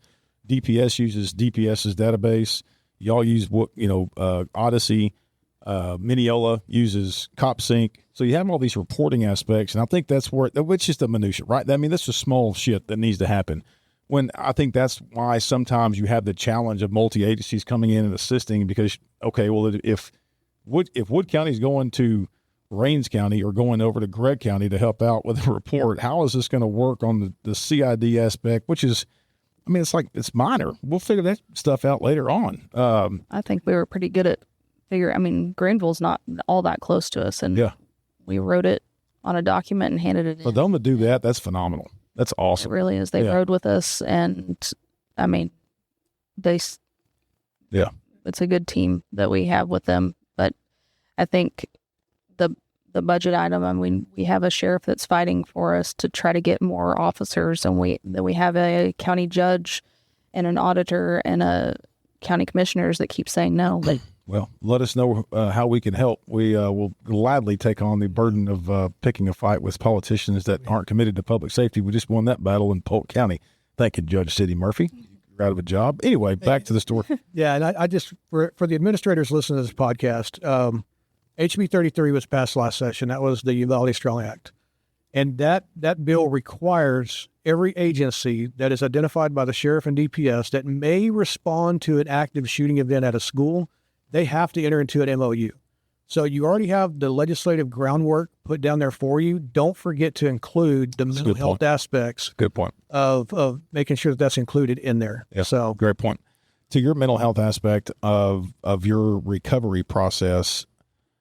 Speaker 2: DPS uses DPS's database. Y'all use Odyssey. Mineola uses CopSync. So you have all these reporting aspects, and I think that's where, which is the minutia, right? I mean, that's the small shit that needs to happen. When I think that's why sometimes you have the challenge of multi-agencies coming in and assisting, because, okay, well, if Wood County is going to Rains County or going over to Gregg County to help out with a report, how is this going to work on the CID aspect, which is, I mean, it's minor. We'll figure that stuff out later on.
Speaker 1: I think we were pretty good at Greenville's not all that close to us, and we wrote it on a document and handed it in.
Speaker 2: For them to do that, that's phenomenal. That's awesome.
Speaker 1: It really is. They rode with us, and I mean, it's a good team that we have with them. But I think the budget item, I mean, we have a sheriff that's fighting for us to try to get more officers, and we have a county judge and an auditor and a county commissioners that keep saying no. But
Speaker 2: well, let us know how we can help. We will gladly take on the burden of picking a fight with politicians that aren't committed to public safety. We just won that battle in Polk County. Thank you, Judge Sidney Murphy. You're out of a job. Anyway, back to the story.
Speaker 4: Yeah, and I just, for the administrators listening to this podcast, HB 33 was passed last session. That was the Uvalde Strong Act. And that bill requires every agency that is identified by the sheriff and DPS that may respond to an active shooting event at a school, they have to enter into an MOU. So you already have the legislative groundwork put down there for you. Don't forget to include the mental health aspects.
Speaker 2: Good point.
Speaker 4: Of making sure that that's included in there.
Speaker 2: Yeah, so great point. To your mental health aspect of your recovery process,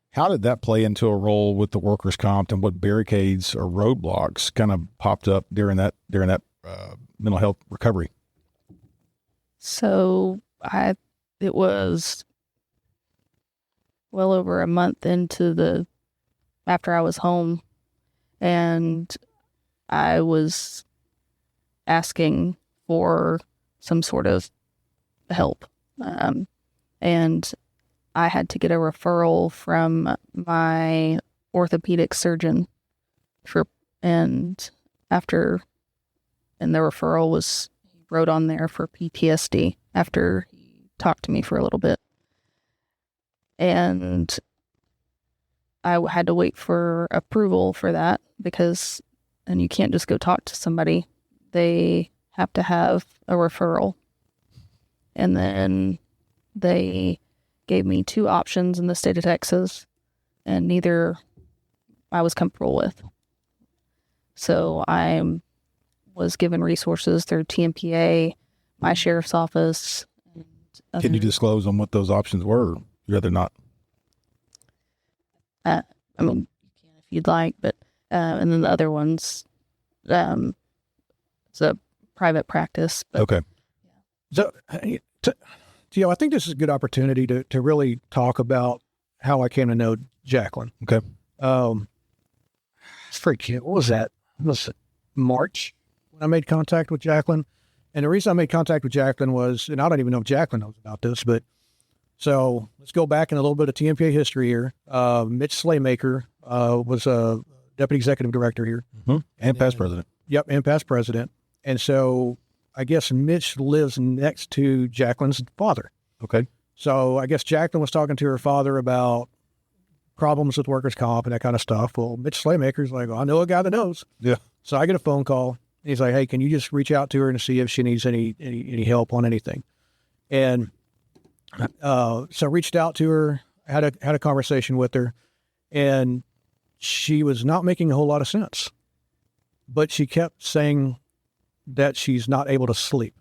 Speaker 2: how did that play into a role with the workers' comp, and what barricades or roadblocks kind of popped up during that mental health recovery?
Speaker 1: So it was well over a month after I was home, and I was asking for some sort of help. And I had to get a referral from my orthopedic surgeon and the referral was, he wrote on there for PTSD after he talked to me for a little bit. And I had to wait for approval for that and you can't just go talk to somebody. They have to have a referral. And then they gave me two options in the state of Texas, and neither I was comfortable with. So I was given resources through TMPA, my sheriff's office.
Speaker 2: Can you disclose on what those options were? You'd rather not?
Speaker 1: I mean, you can if you'd like, but and then the other one's it's a private practice. But,
Speaker 2: okay.
Speaker 4: So, I think this is a good opportunity to really talk about how I came to know Jaclyn.
Speaker 2: Okay.
Speaker 4: It's pretty cute. What was that? It was March when I made contact with Jaclyn. And the reason I made contact with Jaclyn was, and I don't even know if Jaclyn knows about this, but so let's go back in a little bit of TMPA history here. Mitch Slaymaker was a deputy executive director here.
Speaker 2: Mm-hmm. And past president.
Speaker 4: Yep, and past president. And so I guess Mitch lives next to Jaclyn's father.
Speaker 2: Okay.
Speaker 4: So I guess Jaclyn was talking to her father about problems with workers' comp and that kind of stuff. Well, Mitch Slaymaker's like, well, I know a guy that knows.
Speaker 2: Yeah.
Speaker 4: So I get a phone call. He's like, hey, can you just reach out to her and see if she needs any help on anything? And so I reached out to her, had a conversation with her, and she was not making a whole lot of sense, but she kept saying that she's not able to sleep.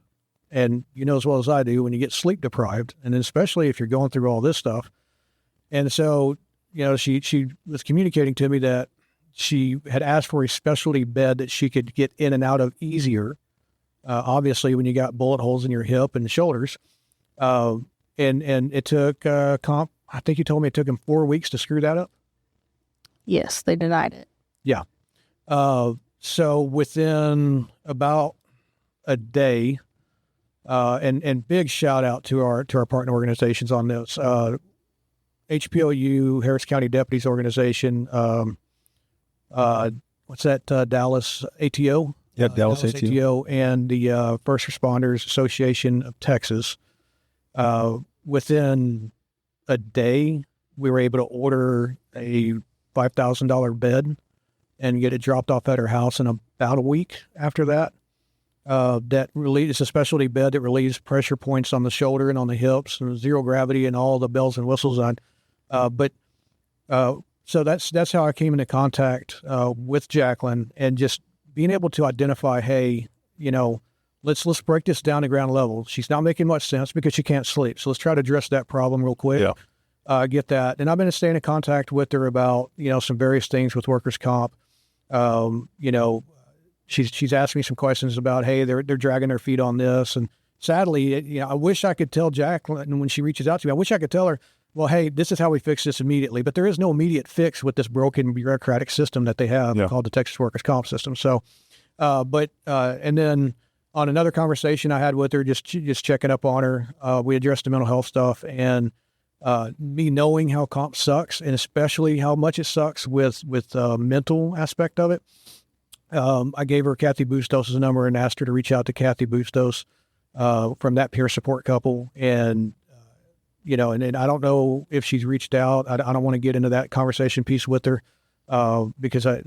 Speaker 4: And you know as well as I do, when you get sleep deprived, and especially if you're going through all this stuff. And so, you know, she was communicating to me that she had asked for a specialty bed that she could get in and out of easier. Obviously, when you got bullet holes in your hip and shoulders. And it took comp, I think you told me it took him 4 weeks to screw that up.
Speaker 1: Yes, they denied it.
Speaker 4: Yeah. So within about a day, and big shout out to our partner organizations on this, HPOU, Harris County Deputies Organization, what's that, Dallas ATO?
Speaker 2: Yeah, Dallas ATO.
Speaker 4: And the First Responders Association of Texas. Within a day, we were able to order a $5,000 bed and get it dropped off at her house in about a week after that. That it's a specialty bed that relieves pressure points on the shoulder and on the hips, and zero gravity and all the bells and whistles on. So that's how I came into contact with Jaclyn, and just being able to identify, hey, you know, let's break this down to ground level. She's not making much sense because she can't sleep. So let's try to address that problem real quick.
Speaker 2: Yeah.
Speaker 4: Get that. And I've been staying in contact with her about, you know, some various things with workers' comp. You know, she's asked me some questions about, hey, they're dragging their feet on this. And sadly, you know, I wish I could tell Jaclyn when she reaches out to me, I wish I could tell her, well, hey, this is how we fix this immediately. But there is no immediate fix with this broken bureaucratic system that they have called the Texas Workers' Comp system. So, and then on another conversation I had with her, just checking up on her, we addressed the mental health stuff, and me knowing how comp sucks, and especially how much it sucks with mental aspect of it. I gave her Kathy Bustos' number and asked her to reach out to Kathy Bustos from that peer support couple. And, you know, and I don't know if she's reached out. I don't want to get into that conversation piece with her because I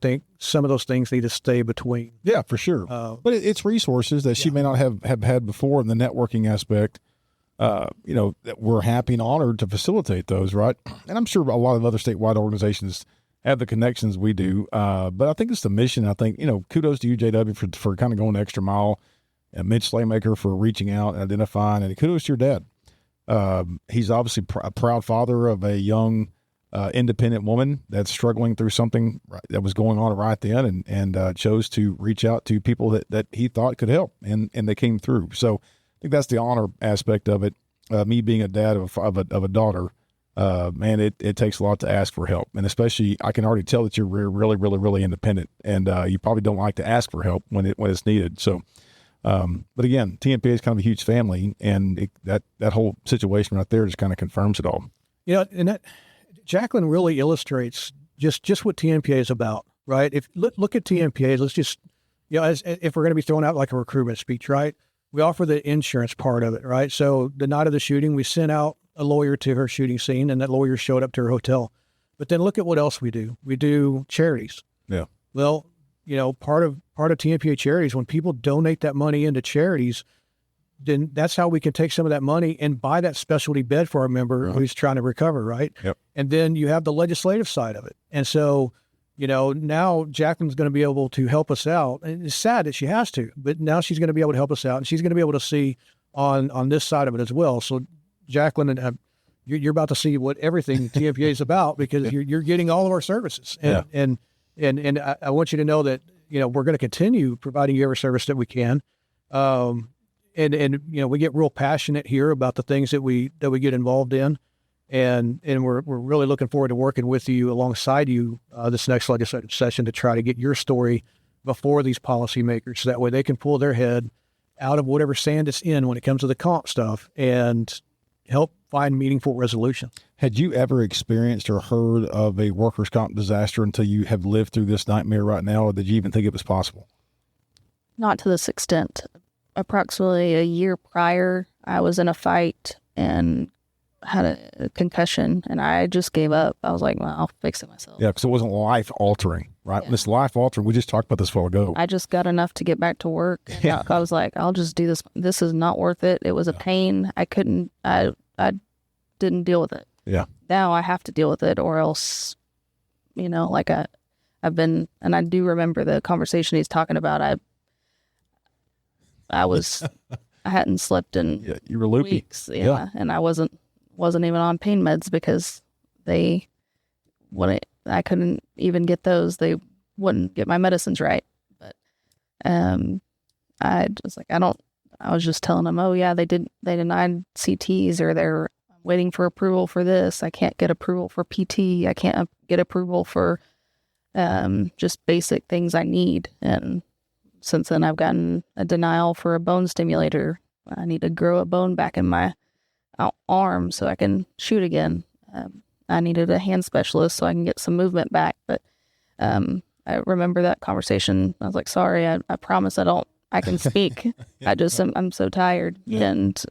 Speaker 4: think some of those things need to stay between.
Speaker 2: Yeah, for sure. But it's resources that she may not have had before in the networking aspect. You know, that we're happy and honored to facilitate those, right? And I'm sure a lot of other statewide organizations have the connections we do. But I think it's the mission. I think, you know, kudos to you, JW, for kind of going the extra mile, and Mitch Slaymaker for reaching out and identifying, and kudos to your dad. He's obviously a proud father of a young, independent woman that's struggling through something that was going on right then, and chose to reach out to people that he thought could help, and they came through. So I think that's the honor aspect of it. Me being a dad of a daughter, man, it takes a lot to ask for help, and especially I can already tell that you're really, really, really independent, and you probably don't like to ask for help when it's needed. So, but again, TMPA is kind of a huge family, and that whole situation right there just kind of confirms it all.
Speaker 4: You know, and that Jaclyn really illustrates just what TMPA is about, right? If look at TMPA, let's just, you know, if we're going to be throwing out like a recruitment speech, right? We offer the insurance part of it, right? So the night of the shooting, we sent out a lawyer to her shooting scene, and that lawyer showed up to her hotel. But then look at what else we do. We do charities.
Speaker 2: Yeah.
Speaker 4: Well, you know, part of TMPA charities, when people donate that money into charities, then that's how we can take some of that money and buy that specialty bed for our member who's trying to recover, right?
Speaker 2: Yep.
Speaker 4: And then you have the legislative side of it. And so, you know, now Jaclyn's going to be able to help us out. And it's sad that she has to, but now she's going to be able to help us out, and she's going to be able to see on this side of it as well. So Jaclyn, and you're about to see what everything TMPA is about, because you're getting all of our services. And I want you to know that, you know, we're going to continue providing you every service that we can. And you know, we get real passionate here about the things that we get involved in. And we're really looking forward to working with you, alongside you, this next legislative session, to try to get your story before these policymakers, so that way they can pull their head out of whatever sand it's in when it comes to the comp stuff and help find meaningful resolution.
Speaker 2: Had you ever experienced or heard of a workers' comp disaster until you have lived through this nightmare right now, or did you even think it was possible?
Speaker 1: Not to this extent. Approximately a year prior, I was in a fight and had a concussion, and I just gave up. I was like, well, I'll fix it myself.
Speaker 2: Yeah, because it wasn't life-altering, right?
Speaker 1: Yeah.
Speaker 2: When it's life-altering, we just talked about this a while ago.
Speaker 1: I just got enough to get back to work.
Speaker 2: Yeah.
Speaker 1: I was like, I'll just do this. This is not worth it. It was a pain. I didn't deal with it.
Speaker 2: Yeah.
Speaker 1: Now I have to deal with it, or else like I've been, and I do remember the conversation he's talking about. I hadn't slept in
Speaker 2: you were loopy.
Speaker 1: weeks. Yeah. And I wasn't even on pain meds because I couldn't even get those. They wouldn't get my medicines right. But I was like, I was just telling them, oh yeah, they denied CTs, or they're waiting for approval for this. I can't get approval for PT. I can't get approval for just basic things I need. And since then I've gotten a denial for a bone stimulator. I need to grow a bone back in my arm so I can shoot again. I needed a hand specialist so I can get some movement back. But I remember that conversation. I was like, sorry, I promise I can speak. I'm so tired. Yeah. And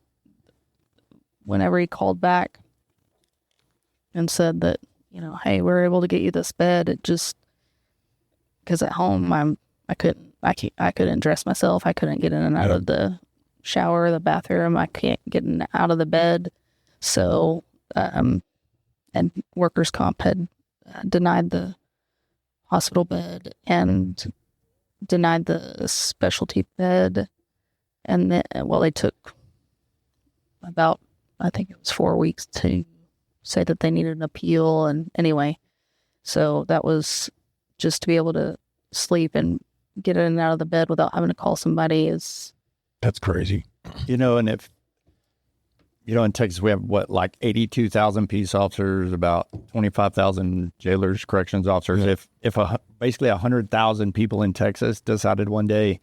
Speaker 1: whenever he called back and said that, hey, we're able to get you this bed, it just, because at home I couldn't dress myself. I couldn't get in and out of the shower, the bathroom. I can't get in and out of the bed. So, and workers' comp had denied the hospital bed and denied the specialty bed. And then, they took about, I think it was 4 weeks to say that they needed an appeal. And anyway, so that was just to be able to sleep and get in and out of the bed without having to call somebody
Speaker 2: that's crazy.
Speaker 3: And if, in Texas, we have like 82,000 peace officers, about 25,000 jailers, corrections officers.
Speaker 2: Yeah.
Speaker 3: If basically 100,000 people in Texas decided one day,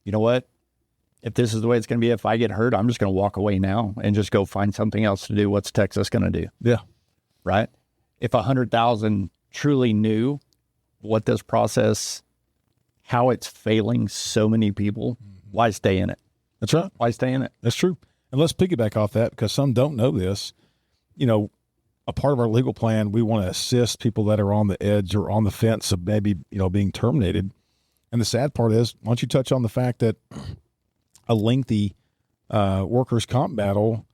Speaker 3: you know what, if this is the way it's going to be, if I get hurt, I'm just going to walk away now and just go find something else to do. What's Texas going to do?
Speaker 2: Yeah.
Speaker 3: Right. If 100,000 truly knew what this process, how it's failing so many people, why stay in it?
Speaker 2: That's right.
Speaker 3: Why stay in it?
Speaker 2: That's true. And let's piggyback off that, because some don't know this. A part of our legal plan, we want to assist people that are on the edge or on the fence of maybe, being terminated. And the sad part is, why don't you touch on the fact that a lengthy workers' comp battle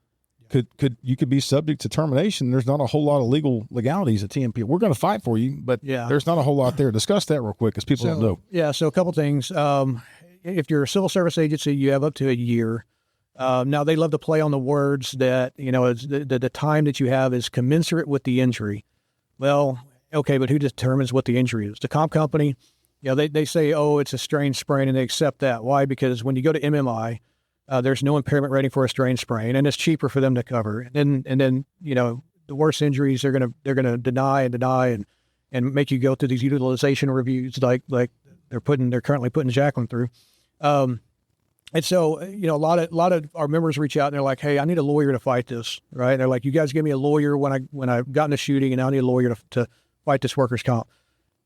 Speaker 2: you could be subject to termination. There's not a whole lot of legalities at TMPA. We're going to fight for you, but there's not a whole lot there. Discuss that real quick, because people don't know.
Speaker 4: Yeah, so a couple things. If you're a civil service agency, you have up to a year. Now, they love to play on the words that, it's the time that you have is commensurate with the injury. Well, okay, but who determines what the injury is? The comp company, they say, oh, it's a strain sprain, and they accept that. Why? Because when you go to MMI, there's no impairment rating for a strain sprain, and it's cheaper for them to cover. And then the worst injuries, they're gonna deny and make you go through these utilization reviews like they're currently putting Jaclyn through. And so, a lot of our members reach out and they're like, hey, I need a lawyer to fight this, right? And they're like, you guys give me a lawyer when I got in a shooting, and now I need a lawyer to fight this workers' comp.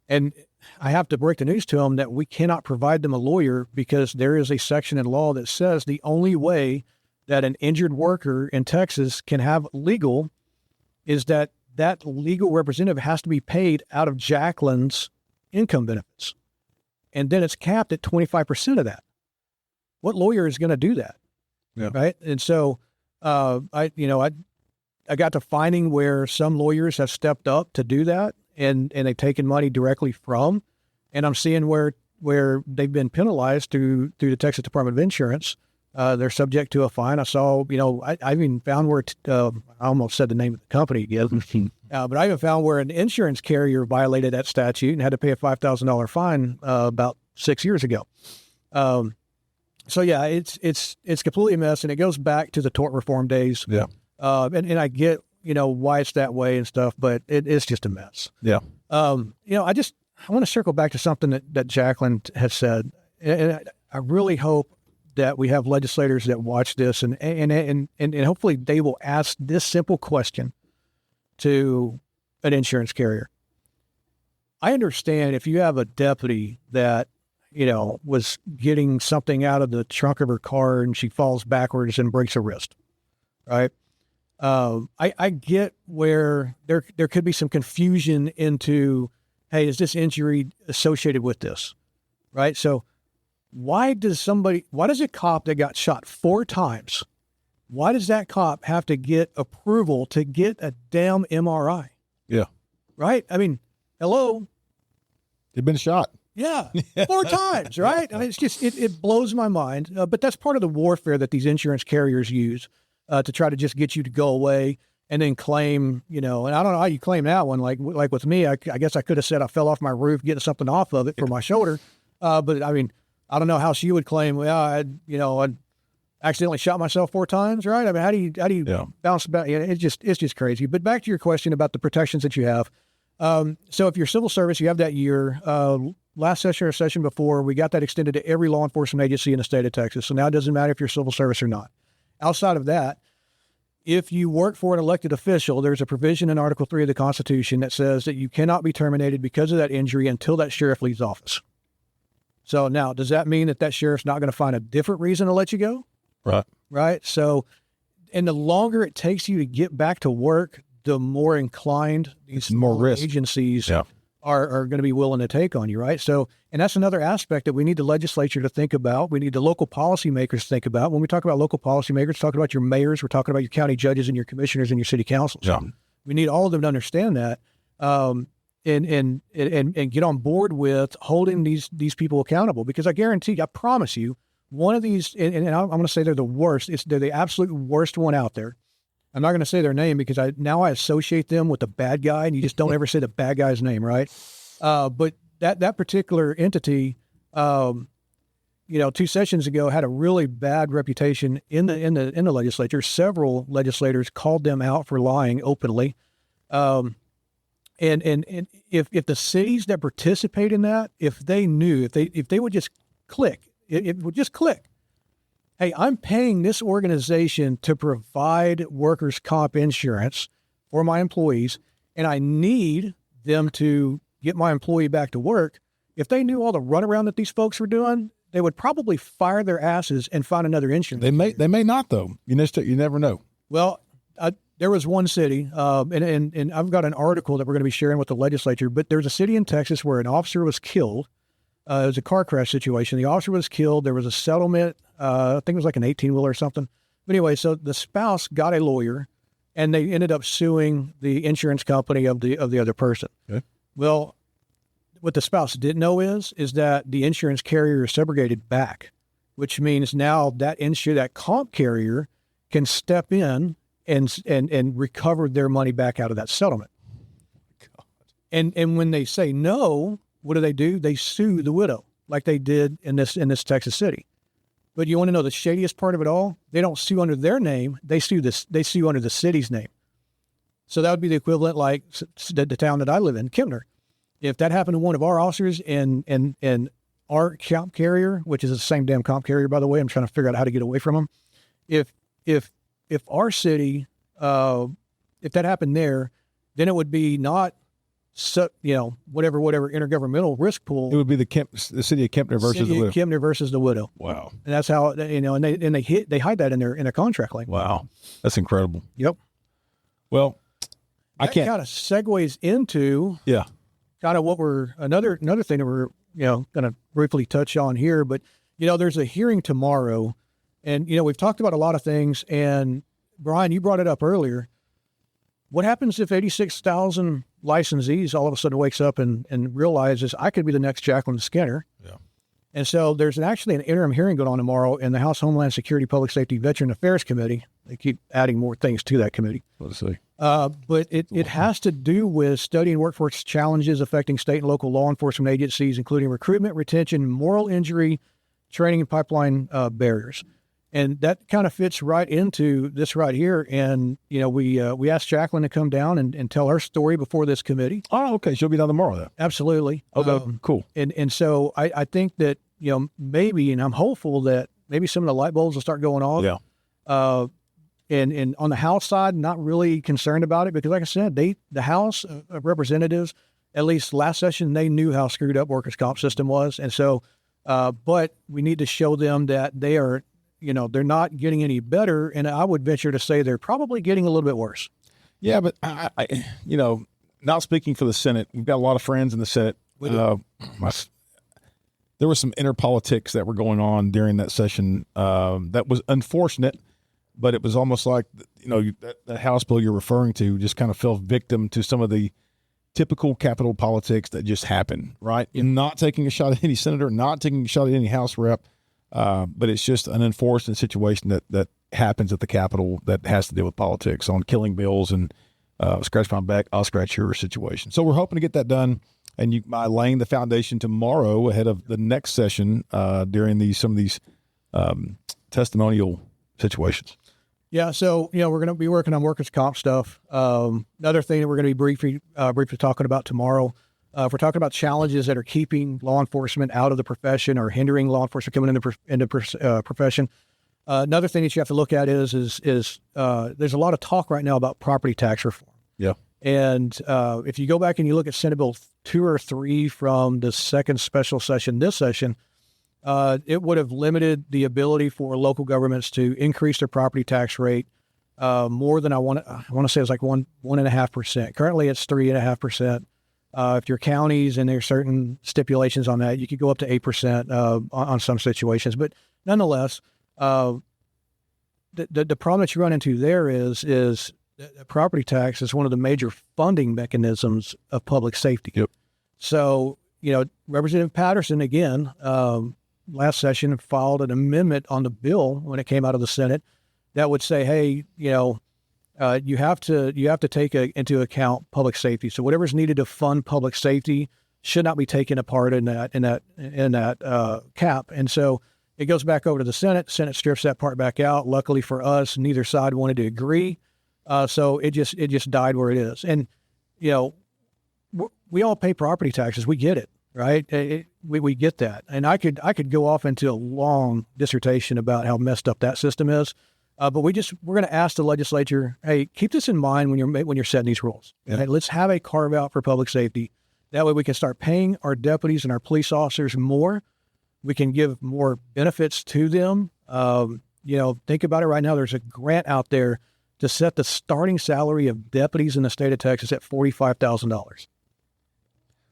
Speaker 4: And I have to break the news to them that we cannot provide them a lawyer, because there is a section in law that says the only way that an injured worker in Texas can have legal is that legal representative has to be paid out of Jaclyn's income benefits. And then it's capped at 25% of that. What lawyer is going to do that?
Speaker 2: Yeah.
Speaker 4: Right. And so, I got to finding where some lawyers have stepped up to do that, and they've taken money directly from, and I'm seeing where they've been penalized through the Texas Department of Insurance. They're subject to a fine. I saw, I even found where, I almost said the name of the company again, but I even found where an insurance carrier violated that statute and had to pay a $5,000 fine about 6 years ago. So yeah, it's completely a mess, and it goes back to the tort reform days.
Speaker 2: Yeah.
Speaker 4: And I get, why it's that way and stuff, but it's just a mess.
Speaker 2: Yeah.
Speaker 4: I want to circle back to something that Jaclyn has said. And I really hope that we have legislators that watch this and hopefully they will ask this simple question to an insurance carrier. I understand if you have a deputy that, was getting something out of the trunk of her car and she falls backwards and breaks her wrist, right? I get where there could be some confusion into, hey, is this injury associated with this, right? So why does a cop that got shot 4 times, why does that cop have to get approval to get a damn MRI?
Speaker 2: Yeah.
Speaker 4: Right? I mean, hello.
Speaker 2: He'd been shot.
Speaker 4: Yeah, 4 times, right? I mean, it's just, it blows my mind. But that's part of the warfare that these insurance carriers use to try to just get you to go away and then claim, and I don't know how you claim that one. Like with me, I guess I could have said I fell off my roof getting something off of it for my shoulder. But I mean, I don't know how she would claim, well, I accidentally shot myself 4 times, right? I mean, how do you bounce back? It's just crazy. But back to your question about the protections that you have. So if you're civil service, you have that year, last session or session before, we got that extended to every law enforcement agency in the state of Texas. So now it doesn't matter if you're civil service or not. Outside of that, if you work for an elected official, there's a provision in Article 3 of the Constitution that says that you cannot be terminated because of that injury until that sheriff leaves office. So now, does that mean that sheriff's not going to find a different reason to let you go?
Speaker 2: Right.
Speaker 4: Right. So, and the longer it takes you to get back to work, the more inclined these
Speaker 2: more risk
Speaker 4: agencies are going to be willing to take on you, right? So, and that's another aspect that we need the legislature to think about. We need the local policymakers to think about. When we talk about local policymakers, talking about your mayors, we're talking about your county judges and your commissioners and your city councils.
Speaker 2: Yeah.
Speaker 4: We need all of them to understand that, and get on board with holding these people accountable. Because I guarantee, I promise you, one of these, and I'm going to say they're the worst. They're the absolute worst one out there. I'm not going to say their name because I associate them with the bad guy, and you just don't ever say the bad guy's name, right? But that particular entity, 2 sessions ago, had a really bad reputation in the legislature. Several legislators called them out for lying openly. And if the cities that participate in that, if they knew, if they would just click, it would just click. Hey, I'm paying this organization to provide workers' comp insurance for my employees, and I need them to get my employee back to work. If they knew all the runaround that these folks were doing, they would probably fire their asses and find another insurance.
Speaker 2: They may not, though. You never know.
Speaker 4: Well, there was one city, and I've got an article that we're going to be sharing with the legislature, but there's a city in Texas where an officer was killed. It was a car crash situation. The officer was killed. There was a settlement. I think it was like an 18-wheeler or something. But anyway, so the spouse got a lawyer, and they ended up suing the insurance company of the other person.
Speaker 2: Okay.
Speaker 4: Well, what the spouse didn't know is that the insurance carrier is segregated back, which means now that comp carrier can step in and recover their money back out of that settlement. God. And when they say no, what do? They sue the widow, like they did in this Texas city. But you want to know the shadiest part of it all? They don't sue under their name. They sue under the city's name. So that would be the equivalent, like the town that I live in, Kempner. If that happened to one of our officers in our comp carrier, which is the same damn comp carrier, by the way, I'm trying to figure out how to get away from them. If our city, if that happened there, then it would be not, whatever intergovernmental risk pool.
Speaker 2: It would be the city of Kempner versus the widow.
Speaker 4: Kempner versus the widow.
Speaker 2: Wow.
Speaker 4: And that's how, and they hide that in their contract language.
Speaker 2: Wow. That's incredible.
Speaker 4: Yep.
Speaker 2: Well,
Speaker 4: that kind of segues into kind of what another thing that we're, going to briefly touch on here, but, there's a hearing tomorrow, and, we've talked about a lot of things, and Bryan, you brought it up earlier. What happens if 86,000 licensees all of a sudden wakes up and realizes I could be the next Jaclyn Skinner? Yeah. And so there's actually an interim hearing going on tomorrow in the House Homeland Security, Public Safety, Veteran Affairs Committee. They keep adding more things to that committee.
Speaker 2: Let's see.
Speaker 4: But it has to do with studying workforce challenges affecting state and local law enforcement agencies, including recruitment, retention, moral injury, training, and pipeline barriers. And that kind of fits right into this right here. And, we asked Jaclyn to come down and tell her story before this committee.
Speaker 2: Oh, okay. She'll be down tomorrow, though.
Speaker 4: Absolutely.
Speaker 2: Oh, cool.
Speaker 4: And so I think that, maybe, and I'm hopeful that maybe some of the light bulbs will start going off.
Speaker 2: Yeah.
Speaker 4: And on the House side, not really concerned about it because, like I said, the House of Representatives, at least last session, they knew how screwed up workers' comp system was. And so, but we need to show them that they are, they're not getting any better. And I would venture to say they're probably getting a little bit worse.
Speaker 2: Yeah, but I not speaking for the Senate, we've got a lot of friends in the Senate. There was some inner politics that were going on during that session that was unfortunate, but it was almost like, that House bill you're referring to just kind of fell victim to some of the typical Capitol politics that just happen, right? Not taking a shot at any senator, not taking a shot at any House rep, but it's just an unfortunate situation that happens at the Capitol that has to deal with politics on killing bills and scratch my back, I'll scratch your situation. So we're hoping to get that done, and by laying the foundation tomorrow ahead of the next session during some of these testimonial situations.
Speaker 4: Yeah, so we're going to be working on workers' comp stuff. Another thing that we're going to be briefly talking about tomorrow, if we're talking about challenges that are keeping law enforcement out of the profession or hindering law enforcement coming into profession. Another thing that you have to look at is there's a lot of talk right now about property tax reform.
Speaker 2: Yeah,
Speaker 4: and if you go back and you look at Senate Bill 2 or 3 from the second special session, this session. It would have limited the ability for local governments to increase their property tax rate more than I want to say it's like 1.5%. Currently, it's 3.5%. If your counties and there's certain stipulations on that, you could go up to 8% on some situations. But nonetheless, the problem that you run into there is that property tax is one of the major funding mechanisms of public safety.
Speaker 2: Yep.
Speaker 4: So Representative Patterson again. Last session filed an amendment on the bill when it came out of the Senate that would say, hey, you have to take into account public safety. So whatever's needed to fund public safety should not be taken apart in that cap. And so it goes back over to the Senate. Senate strips that part back out. Luckily for us, neither side wanted to agree. So it just died where it is. And we all pay property taxes. We get it. Right. We get that. And I could go off into a long dissertation about how messed up that system is. But we're going to ask the legislature, hey, keep this in mind when you're setting these rules.
Speaker 2: Yeah.
Speaker 4: Hey, let's have a carve out for public safety. That way we can start paying our deputies and our police officers more. We can give more benefits to them. Think about it right now. There's a grant out there to set the starting salary of deputies in the state of Texas at $45,000.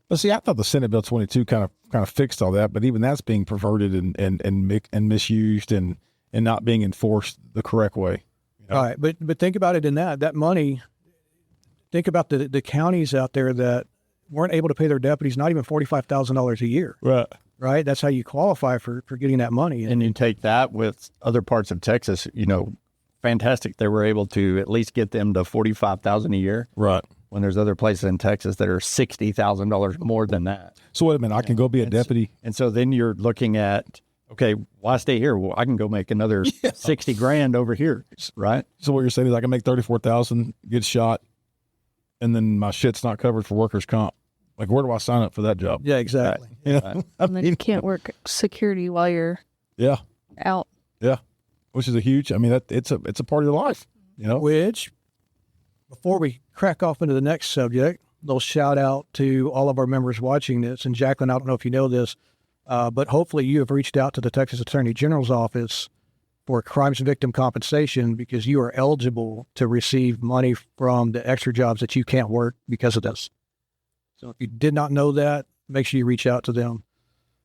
Speaker 2: But see, I thought the Senate Bill 22 kind of fixed all that, but even that's being perverted and misused and not being enforced the correct way.
Speaker 4: All right, but think about it in that money. Think about the counties out there that weren't able to pay their deputies not even $45,000 a year.
Speaker 2: Right.
Speaker 4: Right. That's how you qualify for getting that money.
Speaker 3: And you take that with other parts of Texas. Fantastic. They were able to at least get them to $45,000 a year.
Speaker 2: Right.
Speaker 3: When there's other places in Texas that are $60,000 more than that.
Speaker 2: So wait a minute, I can go be a deputy.
Speaker 3: And so then you're looking at, okay, why stay here? Well, I can go make another $60,000 over here, right?
Speaker 2: So what you're saying is I can make $34,000, get shot, and then my shit's not covered for workers' comp. Like, where do I sign up for that job?
Speaker 4: Yeah, exactly.
Speaker 2: Yeah.
Speaker 3: Right.
Speaker 1: And then you can't work security while you're out.
Speaker 2: Yeah. Which is a huge. I mean, it's a part of your life.
Speaker 4: Which, before we crack off into the next subject, a little shout out to all of our members watching this. And Jaclyn, I don't know if you know this, but hopefully you have reached out to the Texas Attorney General's office for crimes victim compensation because you are eligible to receive money from the extra jobs that you can't work because of this. So if you did not know that, make sure you reach out to them.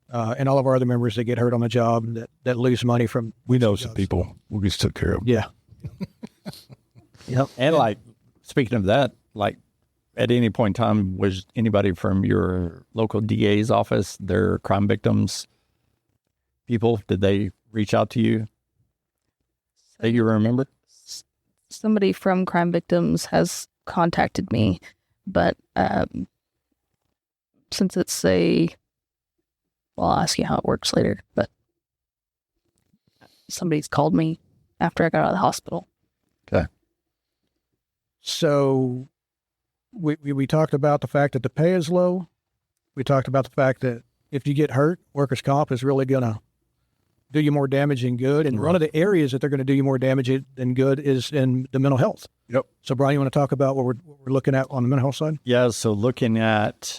Speaker 4: And all of our other members that get hurt on the job that lose money from.
Speaker 2: We know some people. We just took care of them.
Speaker 4: Yeah.
Speaker 3: Yep. And speaking of that, at any point in time, was anybody from your local DA's office, their crime victims people, did they reach out to you that you remember?
Speaker 1: Somebody from crime victims has contacted me, but since it's I'll ask you how it works later, but somebody's called me after I got out of the hospital.
Speaker 3: Okay.
Speaker 4: So we talked about the fact that the pay is low. We talked about the fact that if you get hurt, workers' comp is really going to do you more damage than good. And one of the areas that they're going to do you more damage than good is in the mental health.
Speaker 2: Yep.
Speaker 4: So, Bryan, you want to talk about what we're looking at on the mental health side?
Speaker 3: Yeah. So looking at,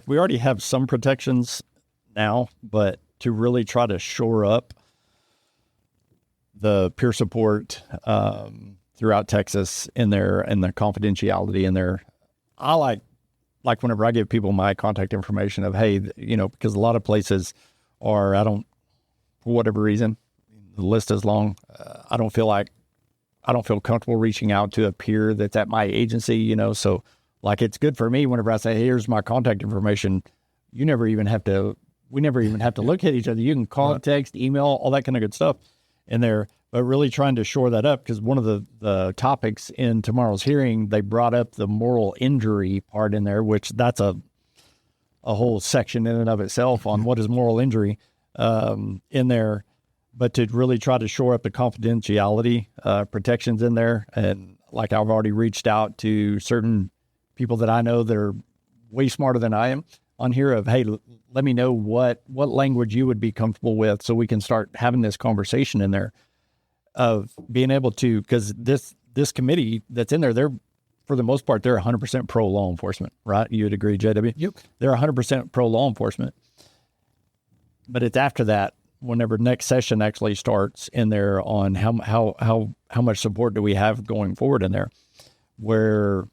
Speaker 3: we already have some protections now, but to really try to shore up the peer support throughout Texas and the confidentiality in there. I like whenever I give people my contact information of, hey, because a lot of places are, for whatever reason, the list is long. I don't feel comfortable reaching out to a peer that's at my agency, so Like, it's good for me whenever I say, hey, here's my contact information. We never even have to look at each other. You can call, text, email, all that kind of good stuff in there. But really trying to shore that up, because one of the topics in tomorrow's hearing, they brought up the moral injury part in there, which that's a whole section in and of itself on what is moral injury in there. But to really try to shore up the confidentiality protections in there. And like, I've already reached out to certain people that I know that are way smarter than I am on here of, hey, let me know what language you would be comfortable with so we can start having this conversation in there of being able to, because this committee that's in there, they're, for the most part, they're 100% pro law enforcement, right? You would agree, JW? Yep. They're 100% pro law enforcement. But it's after that, whenever next session actually starts in there, on how much support do we have going forward in there, where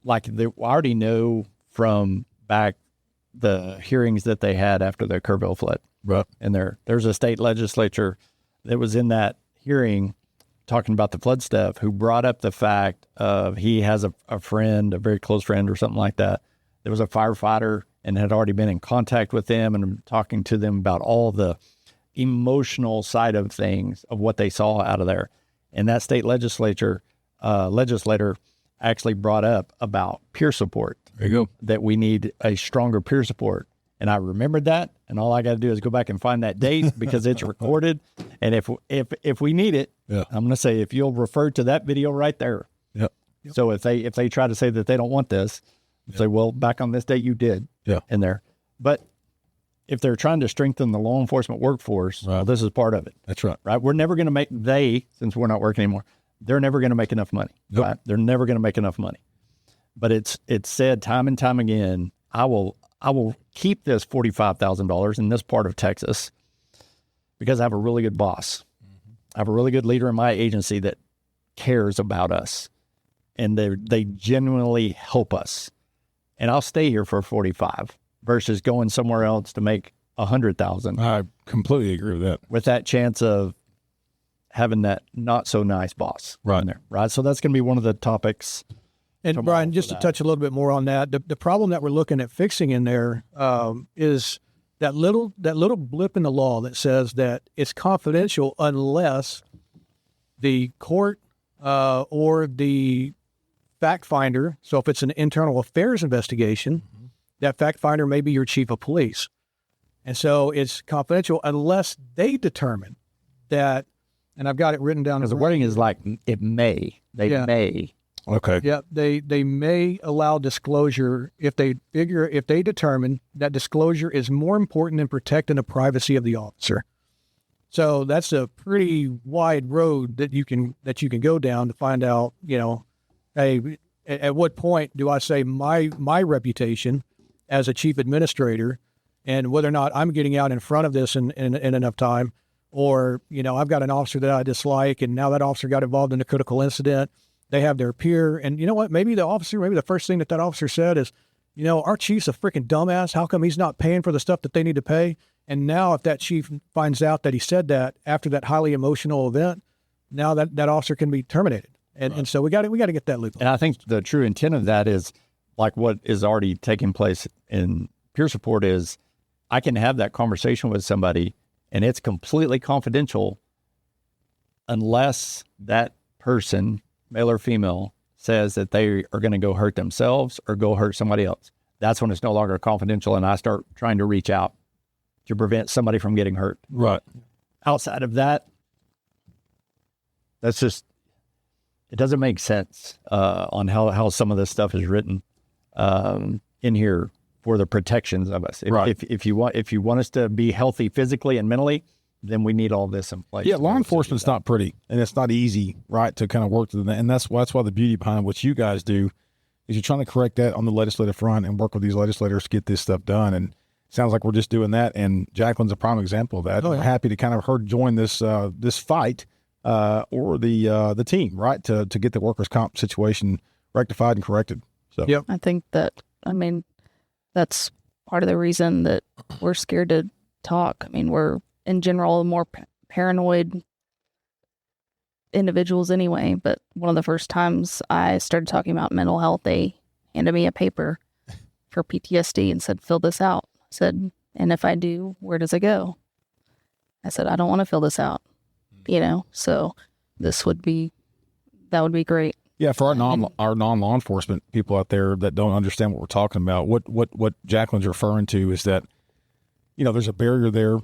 Speaker 3: like I already know from back the hearings that they had after the Kerrville flood. Right. And there's a state legislature that was in that hearing talking about the flood stuff, who brought up the fact of he has a friend, a very close friend or something like that. There was a firefighter and had already been in contact with them and talking to them about all the emotional side of things of what they saw out of there. And that state legislator actually brought up about peer support. There you go. That we need a stronger peer support. And I remembered that, and all I got to do is go back and find that date because it's recorded. And if we need it, I'm going to say, if you'll refer to that video right there. Yep. So if they try to say that they don't want this, say, well, back on this date you did in there. But if they're trying to strengthen the law enforcement workforce, well, this is part of it. That's right. Right. We're never going to since we're not working anymore, they're never going to make enough money. Yep. Right? They're never going to make enough money. But it's said time and time again, I will keep this $45,000 in this part of Texas because I have a really good boss. I have a really good leader in my agency that cares about us, and they genuinely help us. And I'll stay here for 45 versus going somewhere else to make 100,000.
Speaker 2: I completely agree with that.
Speaker 3: With that chance of having that not so nice boss in there, right? So that's going to be one of the topics.
Speaker 4: And Bryan, just to touch a little bit more on that, the problem that we're looking at fixing in there is that little blip in the law that says that it's confidential unless the court or the fact finder. So if it's an internal affairs investigation, that fact finder may be your chief of police, and so it's confidential unless they determine that. And I've got it written down.
Speaker 3: Because the wording is like it may. They may.
Speaker 4: Okay. Yeah, they may allow disclosure if they determine that disclosure is more important than protecting the privacy of the officer. So that's a pretty wide road that you can go down to find out, hey, at what point do I say my reputation as a chief administrator and whether or not I'm getting out in front of this in enough time, or, I've got an officer that I dislike and now that officer got involved in a critical incident. They have their peer, and you know what? Maybe the first thing that officer said is, our chief's a freaking dumbass. How come he's not paying for the stuff that they need to pay? And now if that chief finds out that he said that after that highly emotional event, now that officer can be terminated. And so we got to get that loop.
Speaker 3: And I think the true intent of that is like what is already taking place in peer support is I can have that conversation with somebody and it's completely confidential unless that person, male or female, says that they are going to go hurt themselves or go hurt somebody else. That's when it's no longer confidential and I start trying to reach out to prevent somebody from getting hurt.
Speaker 2: Right.
Speaker 3: Outside of that, that's just, it doesn't make sense on how some of this stuff is written in here for the protections of us. If you want us to be healthy physically and mentally, then we need all this in place.
Speaker 2: Yeah, law enforcement's not pretty, and it's not easy, right, to kind of work through that. And that's why the beauty behind what you guys do is you're trying to correct that on the legislative front and work with these legislators to get this stuff done. And it sounds like we're just doing that. And Jaclyn's a prime example of that. Oh, yeah. I'm happy to kind of her join this fight or the team, right, to get the workers' comp situation rectified and corrected. So
Speaker 1: yep. I think that's part of the reason that we're scared to talk. I mean, we're in general more paranoid individuals anyway, but one of the first times I started talking about mental health, they handed me a paper for PTSD and said, fill this out. I said, and if I do, where does it go? I said, I don't want to fill this out, so that would be great.
Speaker 2: Yeah, for our non-law enforcement people out there that don't understand what we're talking about, what Jaclyn's referring to is that, there's a barrier there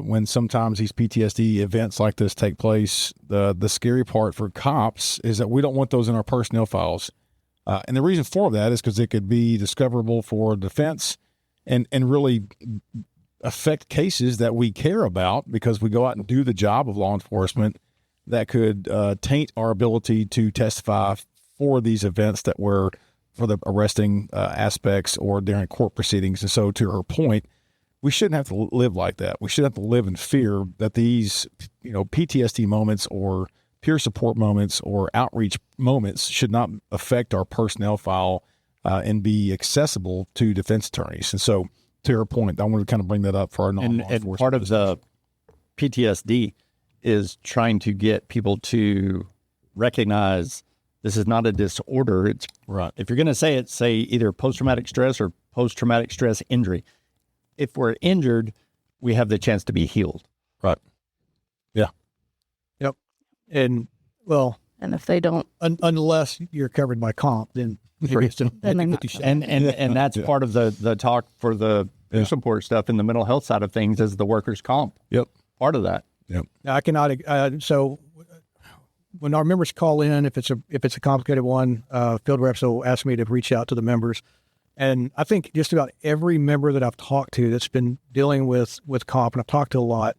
Speaker 2: when sometimes these PTSD events like this take place. The scary part for cops is that we don't want those in our personnel files. And the reason for that is because it could be discoverable for defense and really affect cases that we care about because we go out and do the job of law enforcement that could taint our ability to testify for these events that were for the arresting aspects or during court proceedings. And so to her point, we shouldn't have to live like that. We shouldn't have to live in fear that these, PTSD moments or peer support moments or outreach moments should not affect our personnel file and be accessible to defense attorneys. And so to her point, I wanted to kind of bring that up for our non-law enforcement.
Speaker 3: And part of the PTSD is trying to get people to recognize this is not a disorder. It's
Speaker 2: right.
Speaker 3: If you're going to say it, say either post-traumatic stress or post-traumatic stress injury. If we're injured, we have the chance to be healed.
Speaker 2: Right. Yeah.
Speaker 4: Yep. And
Speaker 1: and if they don't,
Speaker 4: unless you're covered by comp, then
Speaker 3: and that's part of the talk for the support stuff in the mental health side of things is the workers' comp.
Speaker 2: Yep.
Speaker 3: Part of that.
Speaker 2: Yep.
Speaker 4: Now, I cannot. So when our members call in, if it's a complicated one, field reps will ask me to reach out to the members. And I think just about every member that I've talked to that's been dealing with comp, and I've talked to a lot,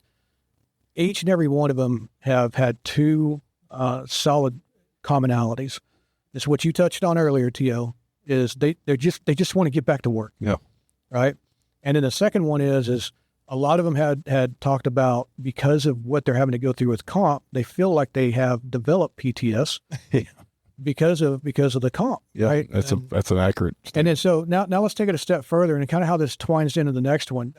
Speaker 4: each and every one of them have had two solid commonalities. It's what you touched on earlier, T.O., is they just want to get back to work.
Speaker 2: Yeah.
Speaker 4: Right. And then the second one is a lot of them had talked about because of what they're having to go through with comp, they feel like they have developed PTS because of the comp.
Speaker 2: Yeah,
Speaker 4: right?
Speaker 2: That's an accurate statement.
Speaker 4: And then so now let's take it a step further and kind of how this twines into the next one.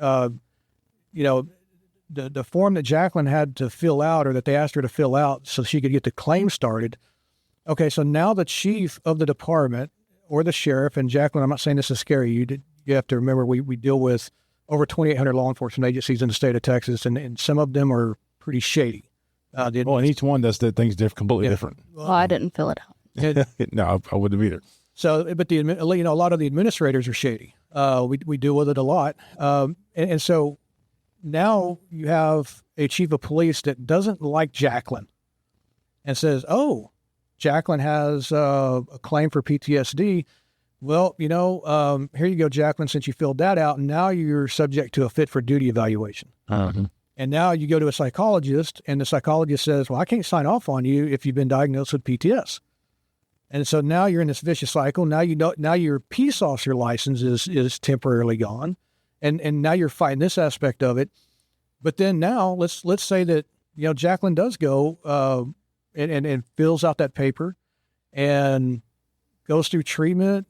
Speaker 4: The form that Jaclyn had to fill out, or that they asked her to fill out so she could get the claim started. Okay, so now the chief of the department or the sheriff, and Jaclyn, I'm not saying this to scare you. You have to remember we deal with over 2,800 law enforcement agencies in the state of Texas, and some of them are pretty shady.
Speaker 2: And each one does things completely different.
Speaker 1: Well, I didn't fill it out.
Speaker 2: No, I wouldn't either.
Speaker 4: So, but a lot of the administrators are shady. We deal with it a lot, and so now you have a chief of police that doesn't like Jaclyn, and says, "Oh, Jaclyn has a claim for PTSD." Well, here you go, Jaclyn, since you filled that out, and now you're subject to a fit for duty evaluation.
Speaker 3: Uh-huh.
Speaker 4: And now you go to a psychologist, and the psychologist says, well, I can't sign off on you if you've been diagnosed with PTS. And so now you're in this vicious cycle. Now now your peace officer license is temporarily gone. And now you're fighting this aspect of it. But then now let's say that, Jaclyn does go and fills out that paper and goes through treatment,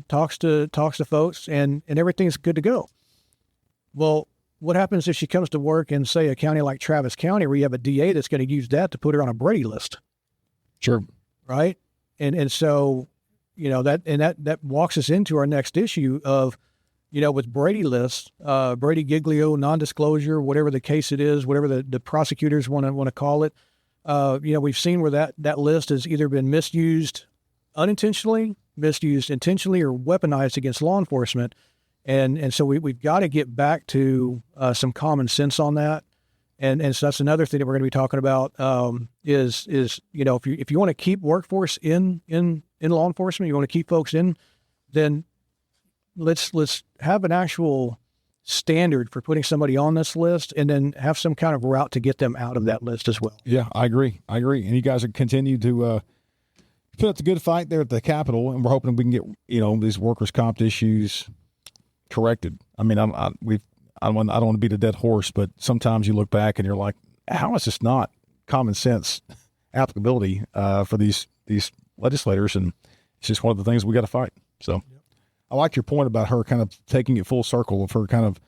Speaker 4: talks to folks, and everything's good to go. Well, what happens if she comes to work in, say, a county like Travis County, where you have a DA that's going to use that to put her on a Brady list?
Speaker 2: Sure.
Speaker 4: Right. And so, that walks us into our next issue of, with Brady lists, Brady Giglio, non-disclosure, whatever the case it is, whatever the prosecutors want to call it. We've seen where that list has either been misused unintentionally, misused intentionally, or weaponized against law enforcement. And so we've got to get back to some common sense on that. And so that's another thing that we're going to be talking about is if you want to keep workforce in law enforcement, you want to keep folks in, then let's have an actual standard for putting somebody on this list, and then have some kind of route to get them out of that list as well.
Speaker 2: Yeah, I agree. And you guys are continue to put up the good fight there at the Capitol, and we're hoping we can get these workers' comp issues corrected. I mean, I don't want to beat a dead horse, but sometimes you look back and you're like, how is this not common sense applicability for these legislators? And it's just one of the things we got to fight. So I like your point about her kind of taking it full circle, of her kind of,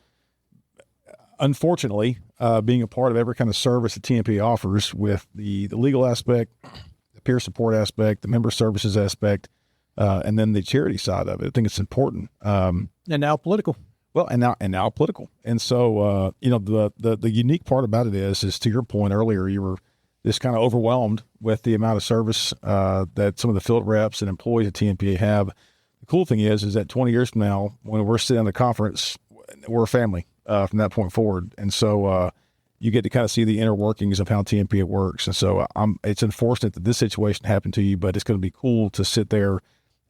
Speaker 2: unfortunately, being a part of every kind of service that TMPA offers, with the legal aspect, the peer support aspect, the member services aspect, and then the charity side of it. I think it's important.
Speaker 4: And now political.
Speaker 2: Well, and now political. And so, the unique part about it is to your point earlier, you were just kind of overwhelmed with the amount of service that some of the field reps and employees at TMPA have. The cool thing is that 20 years from now, when we're sitting in the conference, we're a family from that point forward. And so you get to kind of see the inner workings of how TMPA works. And so it's unfortunate that this situation happened to you, but it's going to be cool to sit there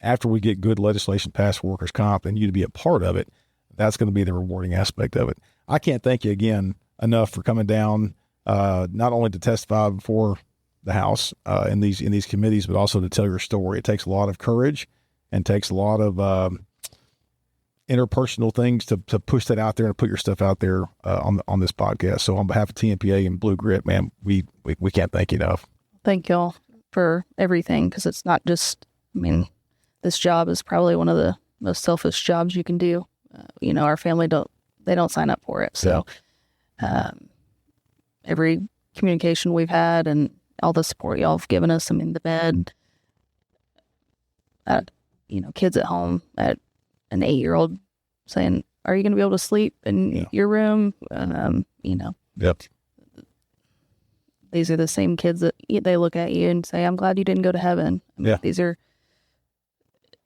Speaker 2: after we get good legislation passed for workers' comp and you to be a part of it. That's going to be the rewarding aspect of it. I can't thank you again enough for coming down, not only to testify before the House in these committees, but also to tell your story. It takes a lot of courage and takes a lot of interpersonal things to push that out there and put your stuff out there on this podcast. So on behalf of TMPA and Blue Grit, man, we can't thank you enough.
Speaker 1: Thank y'all for everything, because it's not just, this job is probably one of the most selfish jobs you can do. Our family don't sign up for it. So every communication we've had and all the support y'all have given us, the bed, kids at home at an 8-year-old saying, are you going to be able to sleep in your room?
Speaker 2: Yep.
Speaker 1: These are the same kids that they look at you and say, I'm glad you didn't go to heaven. It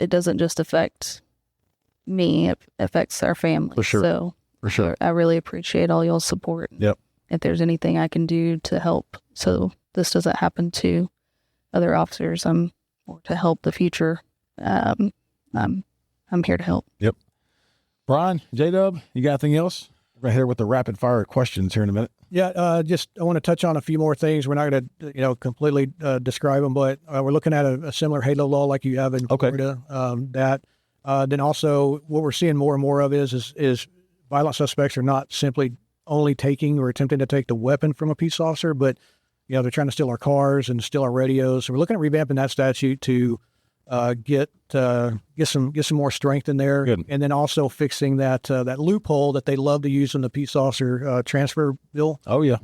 Speaker 1: doesn't just affect me, it affects our family.
Speaker 2: For sure.
Speaker 1: So I really appreciate all y'all's support.
Speaker 2: Yep.
Speaker 1: If there's anything I can do to help so this doesn't happen to other officers, or to help the future, I'm here to help.
Speaker 2: Yep. Bryan, J-Dub, you got anything else? We're right here with the rapid fire questions here in a minute.
Speaker 4: Yeah, I want to touch on a few more things. We're not going to, completely describe them, but we're looking at a similar HALO law like you have in Florida. Then also what we're seeing more and more of is violent suspects are not simply only taking or attempting to take the weapon from a peace officer, but they're trying to steal our cars and steal our radios. So we're looking at revamping that statute to get some more strength in there.
Speaker 2: Good.
Speaker 4: And then also fixing that loophole that they love to use in the peace officer transfer bill.
Speaker 2: Oh yeah.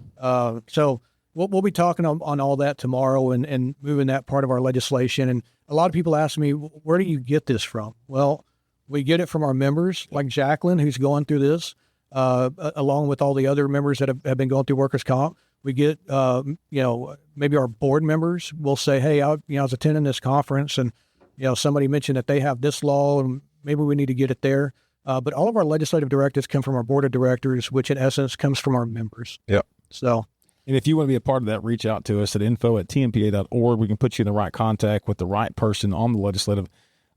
Speaker 4: So we'll be talking on all that tomorrow and moving that part of our legislation. And a lot of people ask me, where do you get this from? Well, we get it from our members like Jaclyn, who's going through this, along with all the other members that have been going through workers' comp. We get, maybe our board members will say, hey, I was attending this conference and, somebody mentioned that they have this law and maybe we need to get it there. But all of our legislative directives come from our board of directors, which in essence comes from our members.
Speaker 2: Yep.
Speaker 4: So,
Speaker 2: and if you want to be a part of that, reach out to us at info@tmpa.org. We can put you in the right contact with the right person on the legislative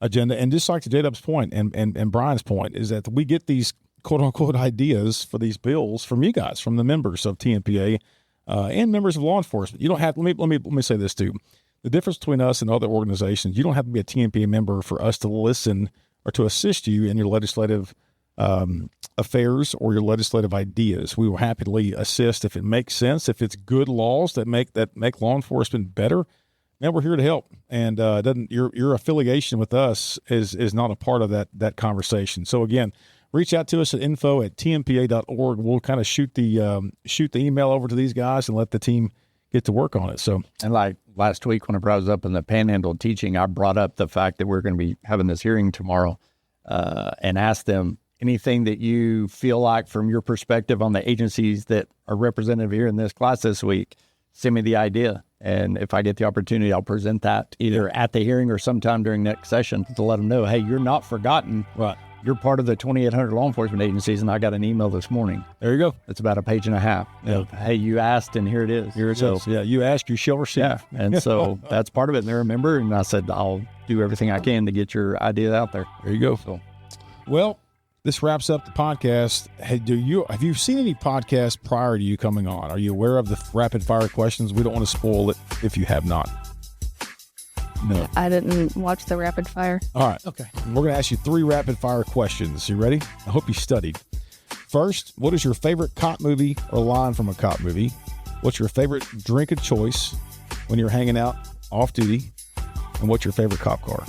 Speaker 2: agenda. And just like to J-Dub's point and Bryan's point is that we get these quote unquote ideas for these bills from you guys, from the members of TMPA and members of law enforcement. You don't have, let me say this too. The difference between us and other organizations, you don't have to be a TMPA member for us to listen or to assist you in your legislative affairs or your legislative ideas. We will happily assist if it makes sense, if it's good laws that make law enforcement better. Man, we're here to help, and your affiliation with us is not a part of that conversation. So again, reach out to us at info@tmpa.org. We'll kind of shoot the email over to these guys and let the team get to work on it. So,
Speaker 3: and like last week, whenever I was up in the Panhandle teaching, I brought up the fact that we're going to be having this hearing tomorrow, and asked them anything that you feel like from your perspective on the agencies that are represented here in this class this week. Send me the idea. And if I get the opportunity, I'll present that either at the hearing or sometime during next session to let them know, hey, you're not forgotten.
Speaker 2: Right.
Speaker 3: You're part of the 2,800 law enforcement agencies, and I got an email this morning.
Speaker 2: There you go.
Speaker 3: It's about a page and a half.
Speaker 2: Yeah.
Speaker 3: Hey, you asked, and here it is.
Speaker 2: Here it is. Yeah, you asked, you shall receive.
Speaker 3: Yeah, and so that's part of it. And they're a member, and I said, I'll do everything I can to get your idea out there.
Speaker 2: There you go.
Speaker 3: So,
Speaker 2: well, this wraps up the podcast. Hey, have you seen any podcasts prior to you coming on? Are you aware of the rapid fire questions? We don't want to spoil it if you have not. No.
Speaker 1: I didn't watch the rapid fire.
Speaker 2: All right. Okay. We're going to ask you 3 rapid fire questions. You ready? I hope you studied. First, what is your favorite cop movie or line from a cop movie? What's your favorite drink of choice when you're hanging out off duty? And what's your favorite cop car?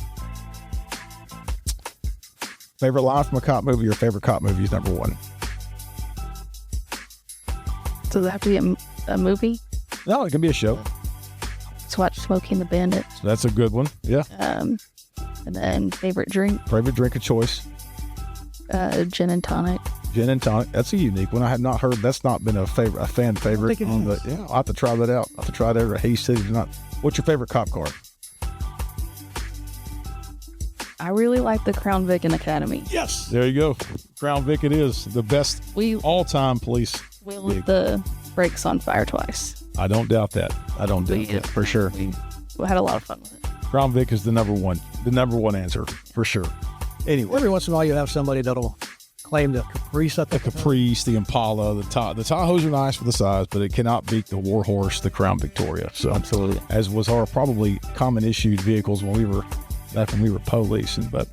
Speaker 2: Favorite line from a cop movie or favorite cop movie is number 1.
Speaker 1: Does it have to be a movie?
Speaker 2: No, it can be a show.
Speaker 1: Let's watch Smokey and the Bandit.
Speaker 2: So that's a good one. Yeah.
Speaker 1: And then favorite drink,
Speaker 2: Favorite drink of choice?
Speaker 1: gin and tonic.
Speaker 2: Gin and tonic. That's a unique one. I have not heard. That's not been a fan favorite.
Speaker 4: think it is.
Speaker 2: Yeah, I'll have to try that out. I'll have to try that at Hays City tonight. What's your favorite cop car?
Speaker 1: I really like the Crown Vic and Academy.
Speaker 2: Yes. There you go. Crown Vic it is. The best
Speaker 1: We
Speaker 2: all-time police.
Speaker 1: lit the brakes on fire twice.
Speaker 2: I don't doubt that. I don't doubt
Speaker 1: We,
Speaker 2: that for sure.
Speaker 1: we had a lot of fun with it.
Speaker 2: Crown Vic is the number one answer for sure. Anyway,
Speaker 4: Every once in a while, you have somebody that'll claim the Caprice.
Speaker 2: the Caprice, the Impala, the Tahoes are nice for the size, but it cannot beat the Warhorse, the Crown Victoria. So
Speaker 3: Absolutely.
Speaker 2: as was our probably common issued vehicles when we were policing. But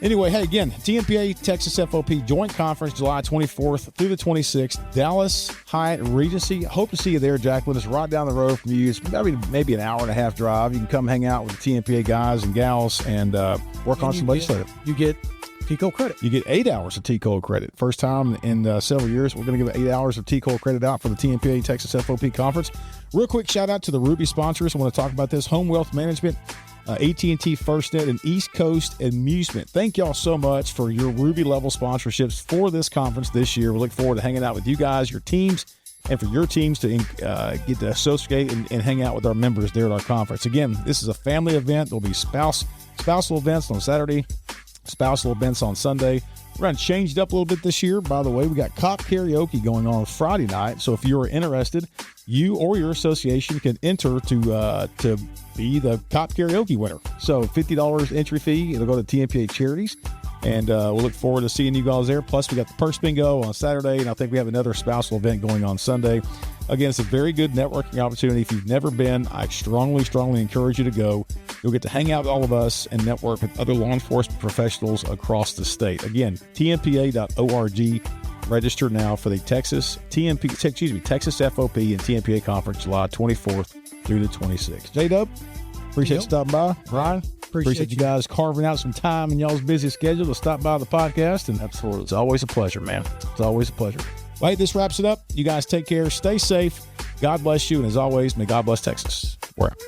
Speaker 2: anyway, hey, again, TMPA Texas FOP Joint Conference, July 24th through the 26th, Dallas Hyatt Regency. Hope to see you there, Jaclyn. It's right down the road from you. It's maybe an hour and a half drive. You can come hang out with the TMPA guys and gals and work on some legislative.
Speaker 4: You get TCO credit.
Speaker 2: You get 8 hours of TCO credit. First time in several years, we're going to give 8 hours of TCO credit out for the TMPA Texas FOP Conference. Real quick shout out to the Ruby sponsors. I want to talk about this. Home Wealth Management, AT&T FirstNet, and East Coast Amusement. Thank y'all so much for your Ruby level sponsorships for this conference this year. We look forward to hanging out with you guys, your teams, and for your teams to get to associate and hang out with our members there at our conference. Again, this is a family event. There'll be spousal events on Saturday, spousal events on Sunday. We're going to change it up a little bit this year. By the way, we got cop karaoke going on Friday night. So if you're interested, you or your association can enter to be the cop karaoke winner. So $50 entry fee. It'll go to TMPA Charities. And we'll look forward to seeing you guys there. Plus, we got the purse bingo on Saturday, and I think we have another spousal event going on Sunday. Again, it's a very good networking opportunity. If you've never been, I strongly encourage you to go. You'll get to hang out with all of us and network with other law enforcement professionals across the state. Again, tmpa.org. Register now for the Texas FOP and TMPA Conference, July 24th through the 26th. J-Dub, appreciate you stopping by. Bryan, appreciate you guys carving out some time in y'all's busy schedule to stop by the podcast. And absolutely, it's always a pleasure, man. It's always a pleasure. Well, hey, this wraps it up. You guys take care. Stay safe. God bless you. And as always, may God bless Texas. We're out.